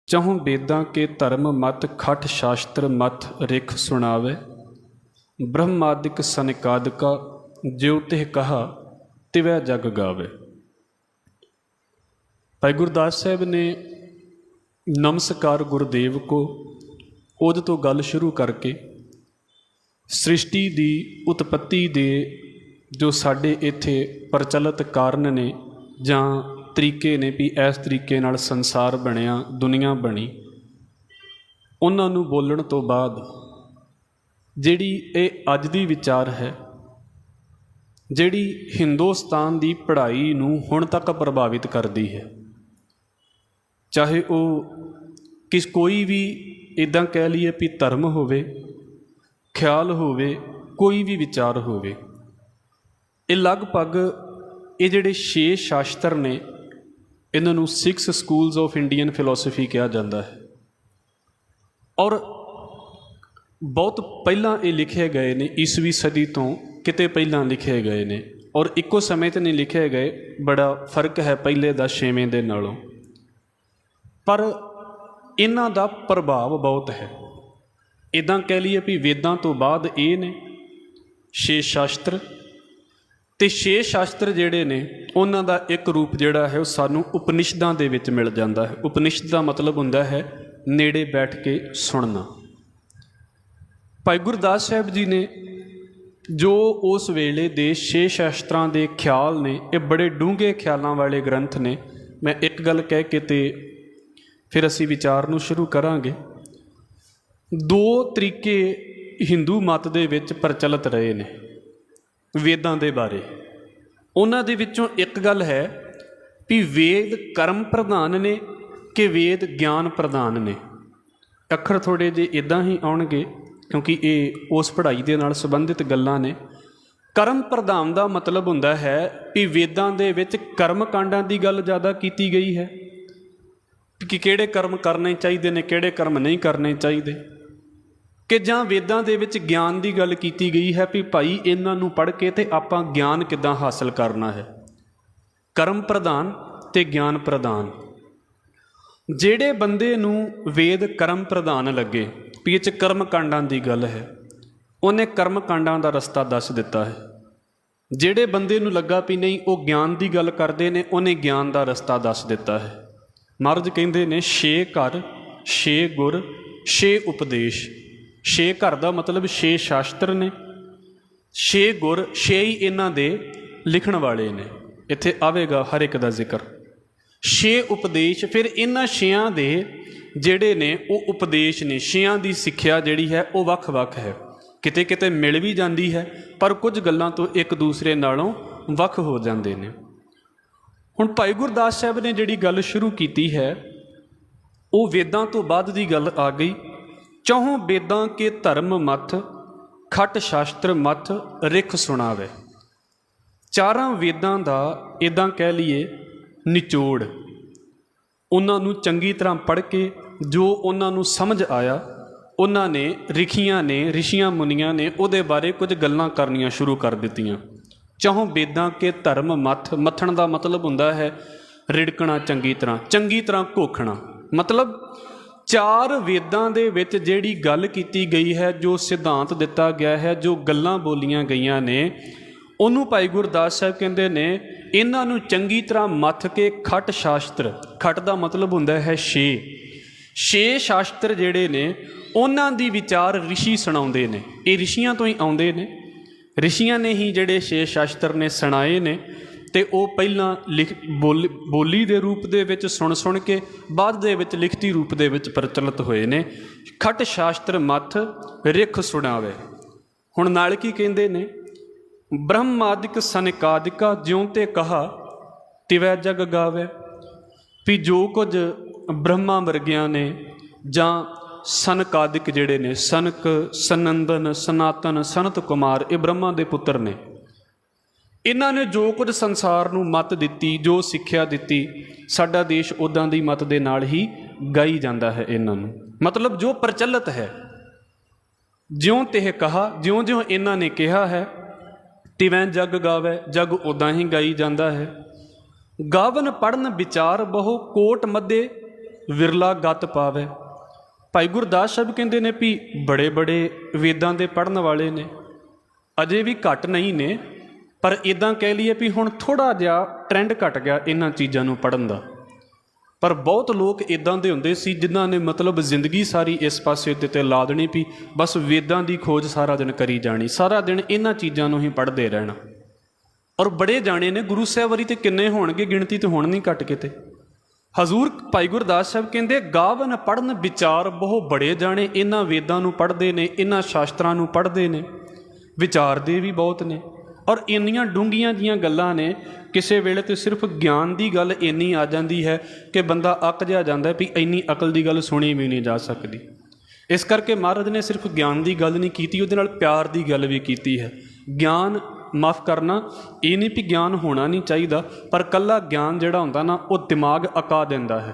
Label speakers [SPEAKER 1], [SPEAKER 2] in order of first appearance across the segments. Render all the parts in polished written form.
[SPEAKER 1] चहुँ वेदां के धर्म मत खट शास्त्र मत रिख सुनावे। ब्रह्मादिक सनकादिका ज्यों तिह कहा तिवै जग गावे। भाई गुरदास साहब ने नमस्कार गुरुदेव को ओद तो गल शुरू करके सृष्टि की उत्पत्ति दे जो साडे इत्थे प्रचलित कारण ने जां तरीके ने भी इस तरीके नाल संसार बनिया दुनिया बनी, उन्हां नूं बोलण तो बाद जिहड़ी ये अज दी विचार है, जिहड़ी हिंदुस्तान की पढ़ाई नूं हुण तक प्रभावित करती है, चाहे वो कोई भी इदां कह लीए भी धर्म होवे, ख्याल होवे, कोई भी विचार होवे, ये लगभग ये जिहड़े 6 शास्त्र ने इन्हां नूं 6 स्कूल्स ऑफ इंडियन फिलोसफी कहा जाता है। और बहुत पहलां ये लिखे गए ने, ईसवी सदी तो किते पहलां लिखे गए ने, और इक्को समय तो नहीं लिखे गए, बड़ा फर्क है पहले दा 6वें दे नालों, पर इन्हां दा प्रभाव बहुत है। इदां कह लीए भी वेदां तो बाद ये ने 6 शास्त्र, ते 6 शास्त्र जिहड़े ने उन्हां दा एक रूप जिहड़ा है वो सानूं उपनिषदां दे विच मिल जाता है। उपनिषद दा मतलब हुंदा है नेड़े बैठ के सुनना। भाई गुरदास साहब जी ने जो उस वेले दे 6 शास्त्रां दे ख्याल ने, ये बड़े डूंघे ख्यालां वाले ग्रंथ ने। मैं एक गल कह के ते फिर असीं विचार नूं शुरू करांगे। 2 तरीके हिंदू मत दे विच प्रचलित रहे ने वेदां दे बारे। उन्हां दे विचों एक गल है भी वेद कर्म प्रधान ने कि वेद ज्ञान प्रधान ने। अखर थोड़े जे इदां ही आउणगे क्योंकि ये उस पढ़ाई दे नाल संबंधित गल्लां ने। कर्म प्रधान दा मतलब हुंदा है भी वेदां दे विच कर्म कांडां दी गल ज़्यादा कीती गई है कि किहड़े कर्म करने चाहिए ने, किहड़े कर्म नहीं करने चाहिए, कि जां वेदां दे विच ज्ञान की गल कीती गई है भी भाई इन्हां नूं पढ़ के ते आपां ज्ञान किद्दां हासिल करना है। कर्म प्रधान ते ज्ञान प्रधान। जिहड़े बंदे नूं वेद कर्म प्रधान लगे भी इह कर्म कांडां की गल है, उन्हें कर्म कांडां का रस्ता दस दिता है। जिहड़े बंदे नूं लगा भी नहीं वो ज्ञान की गल करते हैं, उन्हें ज्ञान का रस्ता दस दिता है। महाराज कहते हैं 6 घर 6 गुर 6 उपदेश। 6 घर का मतलब 6 शास्त्र ने, 6 गुर 6 ही इन्हां दे लिखण वाले ने। इत्थे आवेगा हर एक का जिक्र। 6 उपदेश, फिर इन्हां 6 दे जिहड़े ने वो उपदेश ने। 6 की सिक्ख्या जिहड़ी है वो वख-वख है, किते किते मिल भी जाती है, पर कुछ गल्लां तो एक दूसरे नालों वख हो जाते हैं। हुण भाई गुरदास साहब ने जिहड़ी गल शुरू की है वो वेदां तो बाद की गल आ गई। चहुँ वेदां के धर्म मत खट शास्त्र मत रिख सुनावे। 4 वेदां दा इदां कह लीए निचोड़, उन्हां नूं चंगी तरह पढ़ के जो उन्हां नूं समझ आया, उन्हां ने ऋषियां मुनियां ने उहदे बारे कुछ गल्लां करनियां शुरू कर दित्तियां। चहुँ वेदां के धर्म मत, मथण का मतलब हुंदा है रिड़कना, चंगी तरह घोखना। मतलब 4 वेदां दे विच जिहड़ी गल कीती गई है, जो सिद्धांत दिता गया है, जो गल्लां बोलियां गईयां ने, उन्होंने भाई गुरदास साहब कहते ने इन्हां नूं चंगी तरह मथ के खट शास्त्र, खट का मतलब हुंदा है 6 शास्त्र जिहड़े ने उन्हां दी विचार ऋषि सुणाउंदे ने। ये ऋषियां तो ही आउंदे ने, ऋषियां ने ही जिहड़े 6 शास्त्र ने सुणाए ने, ते वो पहलां बोली दे रूप दे विच सुन के बाद दे विच लिखती रूप दे विच प्रचलित होए ने। खट शास्त्र मथ रिख सुनावे। हुण नाल की कहंदे ने, ब्रह्मादिक सनकादिका ज्यों ते कहा तिवै जग गावे। भी जो कुछ ब्रह्मा वर्गियां ने जां सनकादिक जिहड़े ने, सनक, सनंदन, सनातन, सनत कुमार, ये ब्रह्मा दे पुत्र ने। इन्हां ने जो कुछ संसार नूं मत दित्ती, जो सिक्ख्या दित्ती, साडा देश उदां दी मत दे नाल ही गाई जांदा है। इन्हां नूं मतलब जो प्रचलित है, ज्यों तिह कहा, ज्यों ज्यों इन्हां ने कहा है, तिवैं जग गावे, जग उदां ही गाई जांदा है। गावन पढ़न विचार बहु कोट मध्य ਵਿਰਲਾ ਗੱਤ ਪਾਵੇ। ਭਾਈ ਗੁਰਦਾਸ ਸਾਹਿਬ ਕਹਿੰਦੇ ਨੇ ਵੀ ਬੜੇ ਬੜੇ ਵੇਦਾਂ ਦੇ ਪੜ੍ਹਨ ਵਾਲੇ ਨੇ, ਅਜੇ ਵੀ ਘੱਟ ਨਹੀਂ ਨੇ, ਪਰ ਇੱਦਾਂ ਕਹਿ ਲਈਏ ਵੀ ਹੁਣ ਥੋੜ੍ਹਾ ਜਿਹਾ ਟਰੈਂਡ ਘਟ ਗਿਆ ਇਹਨਾਂ ਚੀਜ਼ਾਂ ਨੂੰ ਪੜ੍ਹਨ ਦਾ। ਪਰ ਬਹੁਤ ਲੋਕ ਇੱਦਾਂ ਦੇ ਹੁੰਦੇ ਸੀ ਜਿਨ੍ਹਾਂ ਨੇ ਮਤਲਬ ਜ਼ਿੰਦਗੀ ਸਾਰੀ ਇਸ ਪਾਸੇ ਤੇ ਲਾ ਦੇਣੀ ਵੀ ਬਸ ਵੇਦਾਂ ਦੀ ਖੋਜ ਸਾਰਾ ਦਿਨ ਕਰੀ ਜਾਣੀ, ਸਾਰਾ ਦਿਨ ਇਹਨਾਂ ਚੀਜ਼ਾਂ ਨੂੰ ਹੀ ਪੜ੍ਹਦੇ ਰਹਿਣਾ। ਔਰ ਬੜੇ ਜਾਣੇ ਨੇ, ਗੁਰੂ ਸਾਹਿਬ ਵਾਰੀ ਤੇ ਕਿੰਨੇ ਹੋਣਗੇ, ਗਿਣਤੀ ਤੇ ਹੁਣ ਨਹੀਂ ਘੱਟ ਕਿਤੇ। ਹਜ਼ੂਰ ਭਾਈ ਗੁਰਦਾਸ ਸਾਹਿਬ ਕਹਿੰਦੇ ਗਾਵਨ ਪੜ੍ਹਨ ਵਿਚਾਰ ਬਹੁ ਬੜੇ ਜਾਣੇ, ਇਹਨਾਂ ਵੇਦਾਂ ਨੂੰ ਪੜ੍ਹਦੇ ਨੇ, ਇਹਨਾਂ ਸ਼ਾਸਤਰਾਂ ਨੂੰ ਪੜ੍ਹਦੇ ਨੇ, ਵਿਚਾਰਦੇ ਵੀ ਬਹੁਤ ਨੇ। ਔਰ ਇੰਨੀਆਂ ਡੂੰਘੀਆਂ ਜੀਆਂ ਗੱਲਾਂ ਨੇ, ਕਿਸੇ ਵੇਲੇ ਤਾਂ ਸਿਰਫ ਗਿਆਨ ਦੀ ਗੱਲ ਇੰਨੀ ਆ ਜਾਂਦੀ ਹੈ ਕਿ ਬੰਦਾ ਅੱਕ ਜਿਹਾ ਜਾਂਦਾ ਵੀ ਇੰਨੀ ਅਕਲ ਦੀ ਗੱਲ ਸੁਣੀ ਵੀ ਨਹੀਂ ਜਾ ਸਕਦੀ। ਇਸ ਕਰਕੇ ਮਹਾਰਾਜ ਨੇ ਸਿਰਫ ਗਿਆਨ ਦੀ ਗੱਲ ਨਹੀਂ ਕੀਤੀ, ਉਹਦੇ ਨਾਲ ਪਿਆਰ ਦੀ ਗੱਲ ਵੀ ਕੀਤੀ ਹੈ। ਗਿਆਨ ਮਾਫ਼ ਕਰਨਾ, ਇਹ ਨਹੀਂ ਵੀ ਗਿਆਨ ਹੋਣਾ ਨਹੀਂ ਚਾਹੀਦਾ, ਪਰ ਇਕੱਲਾ ਗਿਆਨ ਜਿਹੜਾ ਹੁੰਦਾ ਨਾ ਉਹ ਦਿਮਾਗ ਅਕਾ ਦਿੰਦਾ ਹੈ।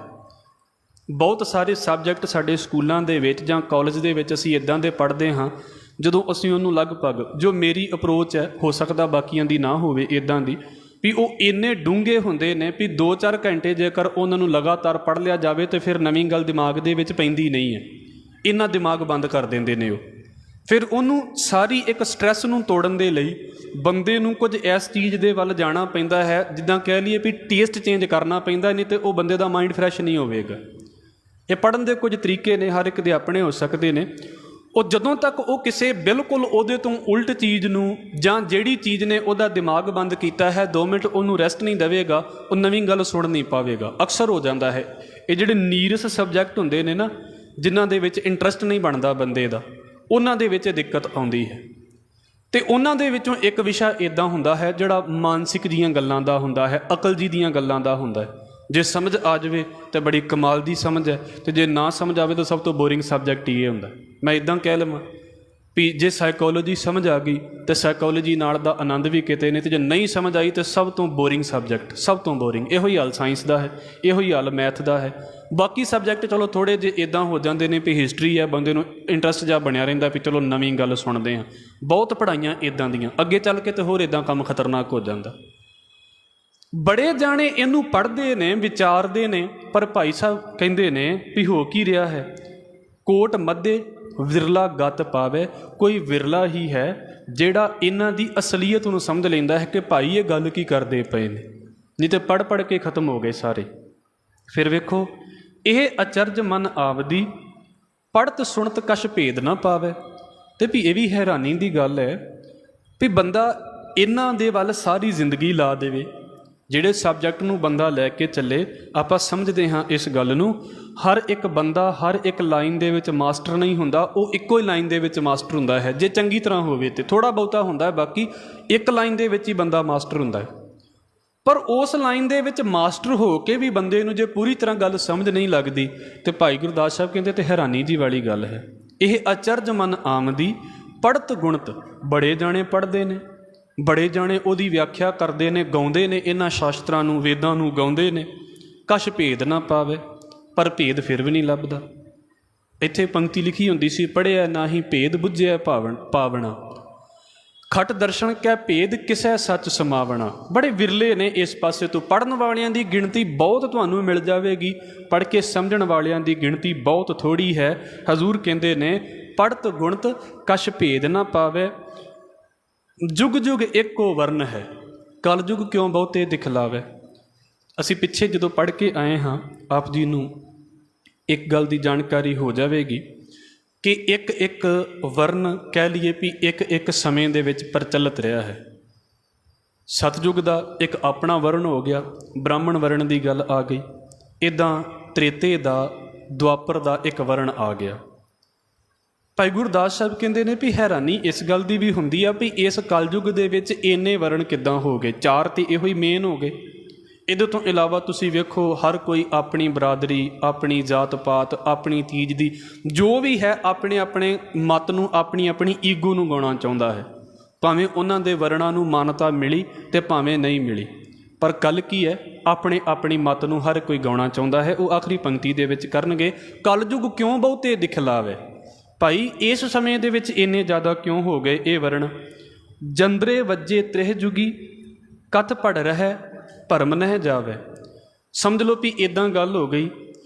[SPEAKER 1] ਬਹੁਤ ਸਾਰੇ ਸਬਜੈਕਟ ਸਾਡੇ ਸਕੂਲਾਂ ਦੇ ਵਿੱਚ ਜਾਂ ਕਾਲਜ ਦੇ ਵਿੱਚ ਅਸੀਂ ਇੱਦਾਂ ਦੇ ਪੜ੍ਹਦੇ ਹਾਂ, ਜਦੋਂ ਅਸੀਂ ਉਹਨੂੰ ਲਗਭਗ, ਜੋ ਮੇਰੀ ਅਪਰੋਚ ਹੈ, ਹੋ ਸਕਦਾ ਬਾਕੀਆਂ ਦੀ ਨਾ ਹੋਵੇ ਇੱਦਾਂ ਦੀ, ਵੀ ਉਹ ਇੰਨੇ ਡੂੰਘੇ ਹੁੰਦੇ ਨੇ ਵੀ 2-4 ਘੰਟੇ ਜੇਕਰ ਉਹਨਾਂ ਨੂੰ ਲਗਾਤਾਰ ਪੜ੍ਹ ਲਿਆ ਜਾਵੇ ਤਾਂ ਫਿਰ ਨਵੀਂ ਗੱਲ ਦਿਮਾਗ ਦੇ ਵਿੱਚ ਪੈਂਦੀ ਨਹੀਂ ਹੈ। ਇੰਨਾ ਦਿਮਾਗ ਬੰਦ ਕਰ ਦਿੰਦੇ ਨੇ ਉਹ। ਫਿਰ ਉਹਨੂੰ ਸਾਰੀ ਇੱਕ ਸਟਰੈਸ ਨੂੰ ਤੋੜਨ ਦੇ ਲਈ ਬੰਦੇ ਨੂੰ ਕੁਝ ਇਸ ਚੀਜ਼ ਦੇ ਵੱਲ ਜਾਣਾ ਪੈਂਦਾ ਹੈ, ਜਿੱਦਾਂ ਕਹਿ ਲਈਏ ਵੀ ਟੇਸਟ ਚੇਂਜ ਕਰਨਾ ਪੈਂਦਾ, ਨਹੀਂ ਤਾਂ ਉਹ ਬੰਦੇ ਦਾ ਮਾਈਂਡ ਫਰੈਸ਼ ਨਹੀਂ ਹੋਵੇਗਾ। ਇਹ ਪੜ੍ਹਨ ਦੇ ਕੁਝ ਤਰੀਕੇ ਨੇ, ਹਰ ਇੱਕ ਦੇ ਆਪਣੇ ਹੋ ਸਕਦੇ ਨੇ। ਉਹ ਜਦੋਂ ਤੱਕ ਉਹ ਕਿਸੇ ਬਿਲਕੁਲ ਉਹਦੇ ਤੋਂ ਉਲਟ ਚੀਜ਼ ਨੂੰ, ਜਾਂ ਜਿਹੜੀ ਚੀਜ਼ ਨੇ ਉਹਦਾ ਦਿਮਾਗ ਬੰਦ ਕੀਤਾ ਹੈ, 2 ਮਿੰਟ ਉਹਨੂੰ ਰੈਸਟ ਨਹੀਂ ਦੇਵੇਗਾ, ਉਹ ਨਵੀਂ ਗੱਲ ਸੁਣ ਨਹੀਂ ਪਾਵੇਗਾ। ਅਕਸਰ ਹੋ ਜਾਂਦਾ ਹੈ ਇਹ ਜਿਹੜੇ ਨੀਰਸ ਸਬਜੈਕਟ ਹੁੰਦੇ ਨੇ ਨਾ, ਜਿਨ੍ਹਾਂ ਦੇ ਵਿੱਚ ਇੰਟਰਸਟ ਨਹੀਂ ਬਣਦਾ ਬੰਦੇ ਦਾ, ਉਹਨਾਂ ਦੇ ਵਿੱਚ ਦਿੱਕਤ ਆਉਂਦੀ ਹੈ। ਅਤੇ ਉਹਨਾਂ ਦੇ ਵਿੱਚੋਂ ਇੱਕ ਵਿਸ਼ਾ ਇੱਦਾਂ ਹੁੰਦਾ ਹੈ ਜਿਹੜਾ ਮਾਨਸਿਕ ਦੀਆਂ ਗੱਲਾਂ ਦਾ ਹੁੰਦਾ ਹੈ, ਅਕਲ ਜੀ ਦੀਆਂ ਗੱਲਾਂ ਦਾ ਹੁੰਦਾ ਹੈ। ਜੇ ਸਮਝ ਆ ਜਾਵੇ ਤਾਂ ਬੜੀ ਕਮਾਲ ਦੀ ਸਮਝ ਹੈ, ਅਤੇ ਜੇ ਨਾ ਸਮਝ ਆਵੇ ਤਾਂ ਸਭ ਤੋਂ ਬੋਰਿੰਗ ਸਬਜੈਕਟ ਇਹ ਹੁੰਦਾ। ਮੈਂ ਇੱਦਾਂ ਕਹਿ ਲਵਾਂ ਵੀ ਜੇ ਸਾਈਕੋਲੋਜੀ ਸਮਝ ਆ ਗਈ ਤਾਂ ਸਾਈਕੋਲੋਜੀ ਨਾਲ ਦਾ ਆਨੰਦ ਵੀ ਕਿਤੇ ਨੇ, ਅਤੇ ਜੇ ਨਹੀਂ ਸਮਝ ਆਈ ਤਾਂ ਸਭ ਤੋਂ ਬੋਰਿੰਗ ਸਬਜੈਕਟ, ਸਭ ਤੋਂ ਬੋਰਿੰਗ। ਇਹੋ ਹੀ ਹਾਲ ਸਾਇੰਸ ਦਾ ਹੈ, ਇਹੋ ਹੀ ਹਾਲ ਮੈਥ ਦਾ ਹੈ। ਬਾਕੀ ਸਬਜੈਕਟ ਚਲੋ ਥੋੜ੍ਹੇ ਜਿਹੇ ਇੱਦਾਂ ਹੋ ਜਾਂਦੇ ਨੇ ਵੀ ਹਿਸਟਰੀ ਹੈ, ਬੰਦੇ ਨੂੰ ਇੰਟਰਸਟ ਜਿਹਾ ਬਣਿਆ ਰਹਿੰਦਾ ਵੀ ਚਲੋ ਨਵੀਂ ਗੱਲ ਸੁਣਦੇ ਹਾਂ। ਬਹੁਤ ਪੜ੍ਹਾਈਆਂ ਇੱਦਾਂ ਦੀਆਂ, ਅੱਗੇ ਚੱਲ ਕੇ ਤਾਂ ਹੋਰ ਇੱਦਾਂ ਕੰਮ ਖਤਰਨਾਕ ਹੋ ਜਾਂਦਾ। ਬੜੇ ਜਾਣੇ ਇਹਨੂੰ ਪੜ੍ਹਦੇ ਨੇ, ਵਿਚਾਰਦੇ ਨੇ, ਪਰ ਭਾਈ ਸਾਹਿਬ ਕਹਿੰਦੇ ਨੇ ਵੀ ਹੋ ਕੀ ਰਿਹਾ ਹੈ। ਕੋਟ ਮੱਧੇ ਵਿਰਲਾ ਗੱਤ ਪਾਵੇ, ਕੋਈ ਵਿਰਲਾ ਹੀ ਹੈ ਜਿਹੜਾ ਇਹਨਾਂ ਦੀ ਅਸਲੀਅਤ ਨੂੰ ਸਮਝ ਲੈਂਦਾ ਹੈ ਕਿ ਭਾਈ ਇਹ ਗੱਲ ਕੀ ਕਰਦੇ ਪਏ ਨੇ, ਨਹੀਂ ਤਾਂ ਪੜ੍ਹ ਪੜ੍ਹ ਕੇ ਖਤਮ ਹੋ ਗਏ ਸਾਰੇ। ਫਿਰ ਵੇਖੋ, ਇਹ ਅਚਰਜ ਮਨ ਆਵਦੀ, ਪੜ੍ਹਤ ਸੁਣਤ ਕਛ ਭੇਦ ਨਾ ਪਾਵੇ। ਅਤੇ ਵੀ ਇਹ ਵੀ ਹੈਰਾਨੀ ਦੀ ਗੱਲ ਹੈ ਵੀ ਬੰਦਾ ਇਹਨਾਂ ਦੇ ਵੱਲ ਸਾਰੀ ਜ਼ਿੰਦਗੀ ਲਾ ਦੇਵੇ। ਜਿਹੜੇ ਸਬਜੈਕਟ ਨੂੰ ਬੰਦਾ ਲੈ ਕੇ ਚੱਲੇ, ਆਪਾਂ ਸਮਝਦੇ ਹਾਂ ਇਸ ਗੱਲ ਨੂੰ, ਹਰ ਇੱਕ ਬੰਦਾ ਹਰ ਇੱਕ ਲਾਈਨ ਦੇ ਵਿੱਚ ਮਾਸਟਰ ਨਹੀਂ ਹੁੰਦਾ, ਉਹ ਇੱਕੋ ਹੀ ਲਾਈਨ ਦੇ ਵਿੱਚ ਮਾਸਟਰ ਹੁੰਦਾ ਹੈ। ਜੇ ਚੰਗੀ ਤਰ੍ਹਾਂ ਹੋਵੇ ਤਾਂ ਥੋੜ੍ਹਾ ਬਹੁਤਾ ਹੁੰਦਾ ਹੈ, ਬਾਕੀ ਇੱਕ ਲਾਈਨ ਦੇ ਵਿੱਚ ਹੀ ਬੰਦਾ ਮਾਸਟਰ ਹੁੰਦਾ ਹੈ। ਪਰ ਉਸ ਲਾਈਨ ਦੇ ਵਿੱਚ ਮਾਸਟਰ ਹੋ ਕੇ ਵੀ ਬੰਦੇ ਨੂੰ ਜੇ ਪੂਰੀ ਤਰ੍ਹਾਂ ਗੱਲ ਸਮਝ ਨਹੀਂ ਲੱਗਦੀ, ਤੇ ਭਾਈ ਗੁਰਦਾਸ ਸਾਹਿਬ ਕਹਿੰਦੇ ਤੇ ਹੈਰਾਨੀ ਦੀ ਵਾਲੀ ਗੱਲ ਹੈ। ਇਹ ਅਚਰਜ ਮਨ ਆਮਦੀ, ਪੜ੍ਹਤ ਗੁਣਤ, ਬੜੇ ਜਾਣੇ ਪੜ੍ਹਦੇ ਨੇ, ਬੜੇ ਜਾਣੇ ਉਹਦੀ ਵਿਆਖਿਆ ਕਰਦੇ ਨੇ, ਗਾਉਂਦੇ ਨੇ, ਇਹਨਾਂ ਸ਼ਾਸਤਰਾਂ ਨੂੰ, ਵੇਦਾਂ ਨੂੰ ਗਾਉਂਦੇ ਨੇ। ਕਛ ਭੇਦ ਨਾ ਪਾਵੇ, ਪਰ ਭੇਦ ਫਿਰ ਵੀ ਨਹੀਂ ਲੱਭਦਾ। ਇੱਥੇ ਪੰਕਤੀ ਲਿਖੀ ਹੁੰਦੀ ਸੀ, ਪੜ੍ਹਿਆ ਨਾ ਹੀ ਭੇਦ ਬੁੱਝਿਆ ਪਾਵਣਾ, ਖਟ ਦਰਸ਼ਨ ਕੈ ਭੇਦ ਕਿਸੈ ਸੱਚ ਸਮਾਵਣਾ। ਬੜੇ ਵਿਰਲੇ ਨੇ ਇਸ ਪਾਸੇ ਤੋਂ। ਪੜ੍ਹਨ ਵਾਲਿਆਂ ਦੀ ਗਿਣਤੀ ਬਹੁਤ ਤੁਹਾਨੂੰ ਮਿਲ ਜਾਵੇਗੀ, ਪੜ੍ਹ ਕੇ ਸਮਝਣ ਵਾਲਿਆਂ ਦੀ ਗਿਣਤੀ ਬਹੁਤ ਥੋੜ੍ਹੀ ਹੈ। ਹਜ਼ੂਰ ਕਹਿੰਦੇ ਨੇ ਪੜ੍ਹਤ ਗੁਣਤ ਕਛ ਭੇਦ ਨਾ ਪਾਵੇ, ਜੁਗ ਜੁਗ ਇੱਕੋ ਵਰਨ ਹੈ, ਕਲ ਯੁਗ ਕਿਉਂ ਬਹੁਤੇ ਦਿਖਲਾਵੇ। ਅਸੀਂ ਪਿੱਛੇ ਜਦੋਂ ਪੜ੍ਹ ਕੇ ਆਏ ਹਾਂ, ਆਪ ਜੀ ਨੂੰ ਇੱਕ ਗੱਲ ਦੀ ਜਾਣਕਾਰੀ ਹੋ ਜਾਵੇਗੀ ਕਿ ਇੱਕ ਇੱਕ ਵਰਨ ਕਹਿ ਲਈਏ ਵੀ ਇੱਕ ਇੱਕ ਸਮੇਂ ਦੇ ਵਿੱਚ ਪ੍ਰਚਲਿਤ ਰਿਹਾ ਹੈ। ਸਤਯੁਗ ਦਾ ਇੱਕ ਆਪਣਾ ਵਰਨ ਹੋ ਗਿਆ, ਬ੍ਰਾਹਮਣ ਵਰਨ ਦੀ ਗੱਲ ਆ ਗਈ, ਇੱਦਾਂ ਤ੍ਰੇਤੇ ਦਾ, ਦੁਆਪਰ ਦਾ ਇੱਕ ਵਰਨ ਆ ਗਿਆ। ਭਾਈ ਗੁਰਦਾਸ ਸਾਹਿਬ ਕਹਿੰਦੇ ਨੇ ਵੀ ਹੈਰਾਨੀ ਇਸ ਗੱਲ ਦੀ ਵੀ ਹੁੰਦੀ ਆ ਵੀ ਇਸ ਕਲਯੁੱਗ ਦੇ ਵਿੱਚ ਇੰਨੇ ਵਰਨ ਕਿੱਦਾਂ ਹੋ ਗਏ। 4 ਤਾਂ ਇਹੋ ਹੀ ਮੇਨ ਹੋ ਗਏ। ਇਹਦੇ ਤੋਂ ਇਲਾਵਾ ਤੁਸੀਂ ਵੇਖੋ, ਹਰ ਕੋਈ ਆਪਣੀ ਬਰਾਦਰੀ, ਆਪਣੀ ਜਾਤ ਪਾਤ, ਆਪਣੀ ਤੀਜ ਦੀ ਜੋ ਵੀ ਹੈ, ਆਪਣੇ ਆਪਣੇ ਮਤ ਨੂੰ, ਆਪਣੀ ਆਪਣੀ ਈਗੋ ਨੂੰ ਗਾਉਣਾ ਚਾਹੁੰਦਾ ਹੈ। ਭਾਵੇਂ ਉਹਨਾਂ ਦੇ ਵਰਣਾਂ ਨੂੰ ਮਾਨਤਾ ਮਿਲੀ ਅਤੇ ਭਾਵੇਂ ਨਹੀਂ ਮਿਲੀ, ਪਰ ਗੱਲ ਕੀ ਹੈ, ਆਪਣੇ ਆਪਣੀ ਮਤ ਨੂੰ ਹਰ ਕੋਈ ਗਾਉਣਾ ਚਾਹੁੰਦਾ ਹੈ। ਉਹ ਆਖਰੀ ਪੰਕਤੀ ਦੇ ਵਿੱਚ ਕਰਨਗੇ, ਕਲਯੁੱਗ ਕਿਉਂ ਬਹੁਤੇ ਦਿਖਲਾਵੇ। ਭਾਈ ਇਸ ਸਮੇਂ ਦੇ ਵਿੱਚ ਇੰਨੇ ਜ਼ਿਆਦਾ ਕਿਉਂ ਹੋ ਗਏ ਇਹ ਵਰਣ। ਜੰਦਰੇ ਵੱਜੇ ਤ੍ਰਿਹ ਜੁਗੀ, ਕਥ ਪੜ ਰਹਿ ਭਰਮ ਨਹਿ ਜਾਵੇ। ਸਮਝ ਲਓ ਵੀ ਇੱਦਾਂ ਗੱਲ ਹੋ ਗਈ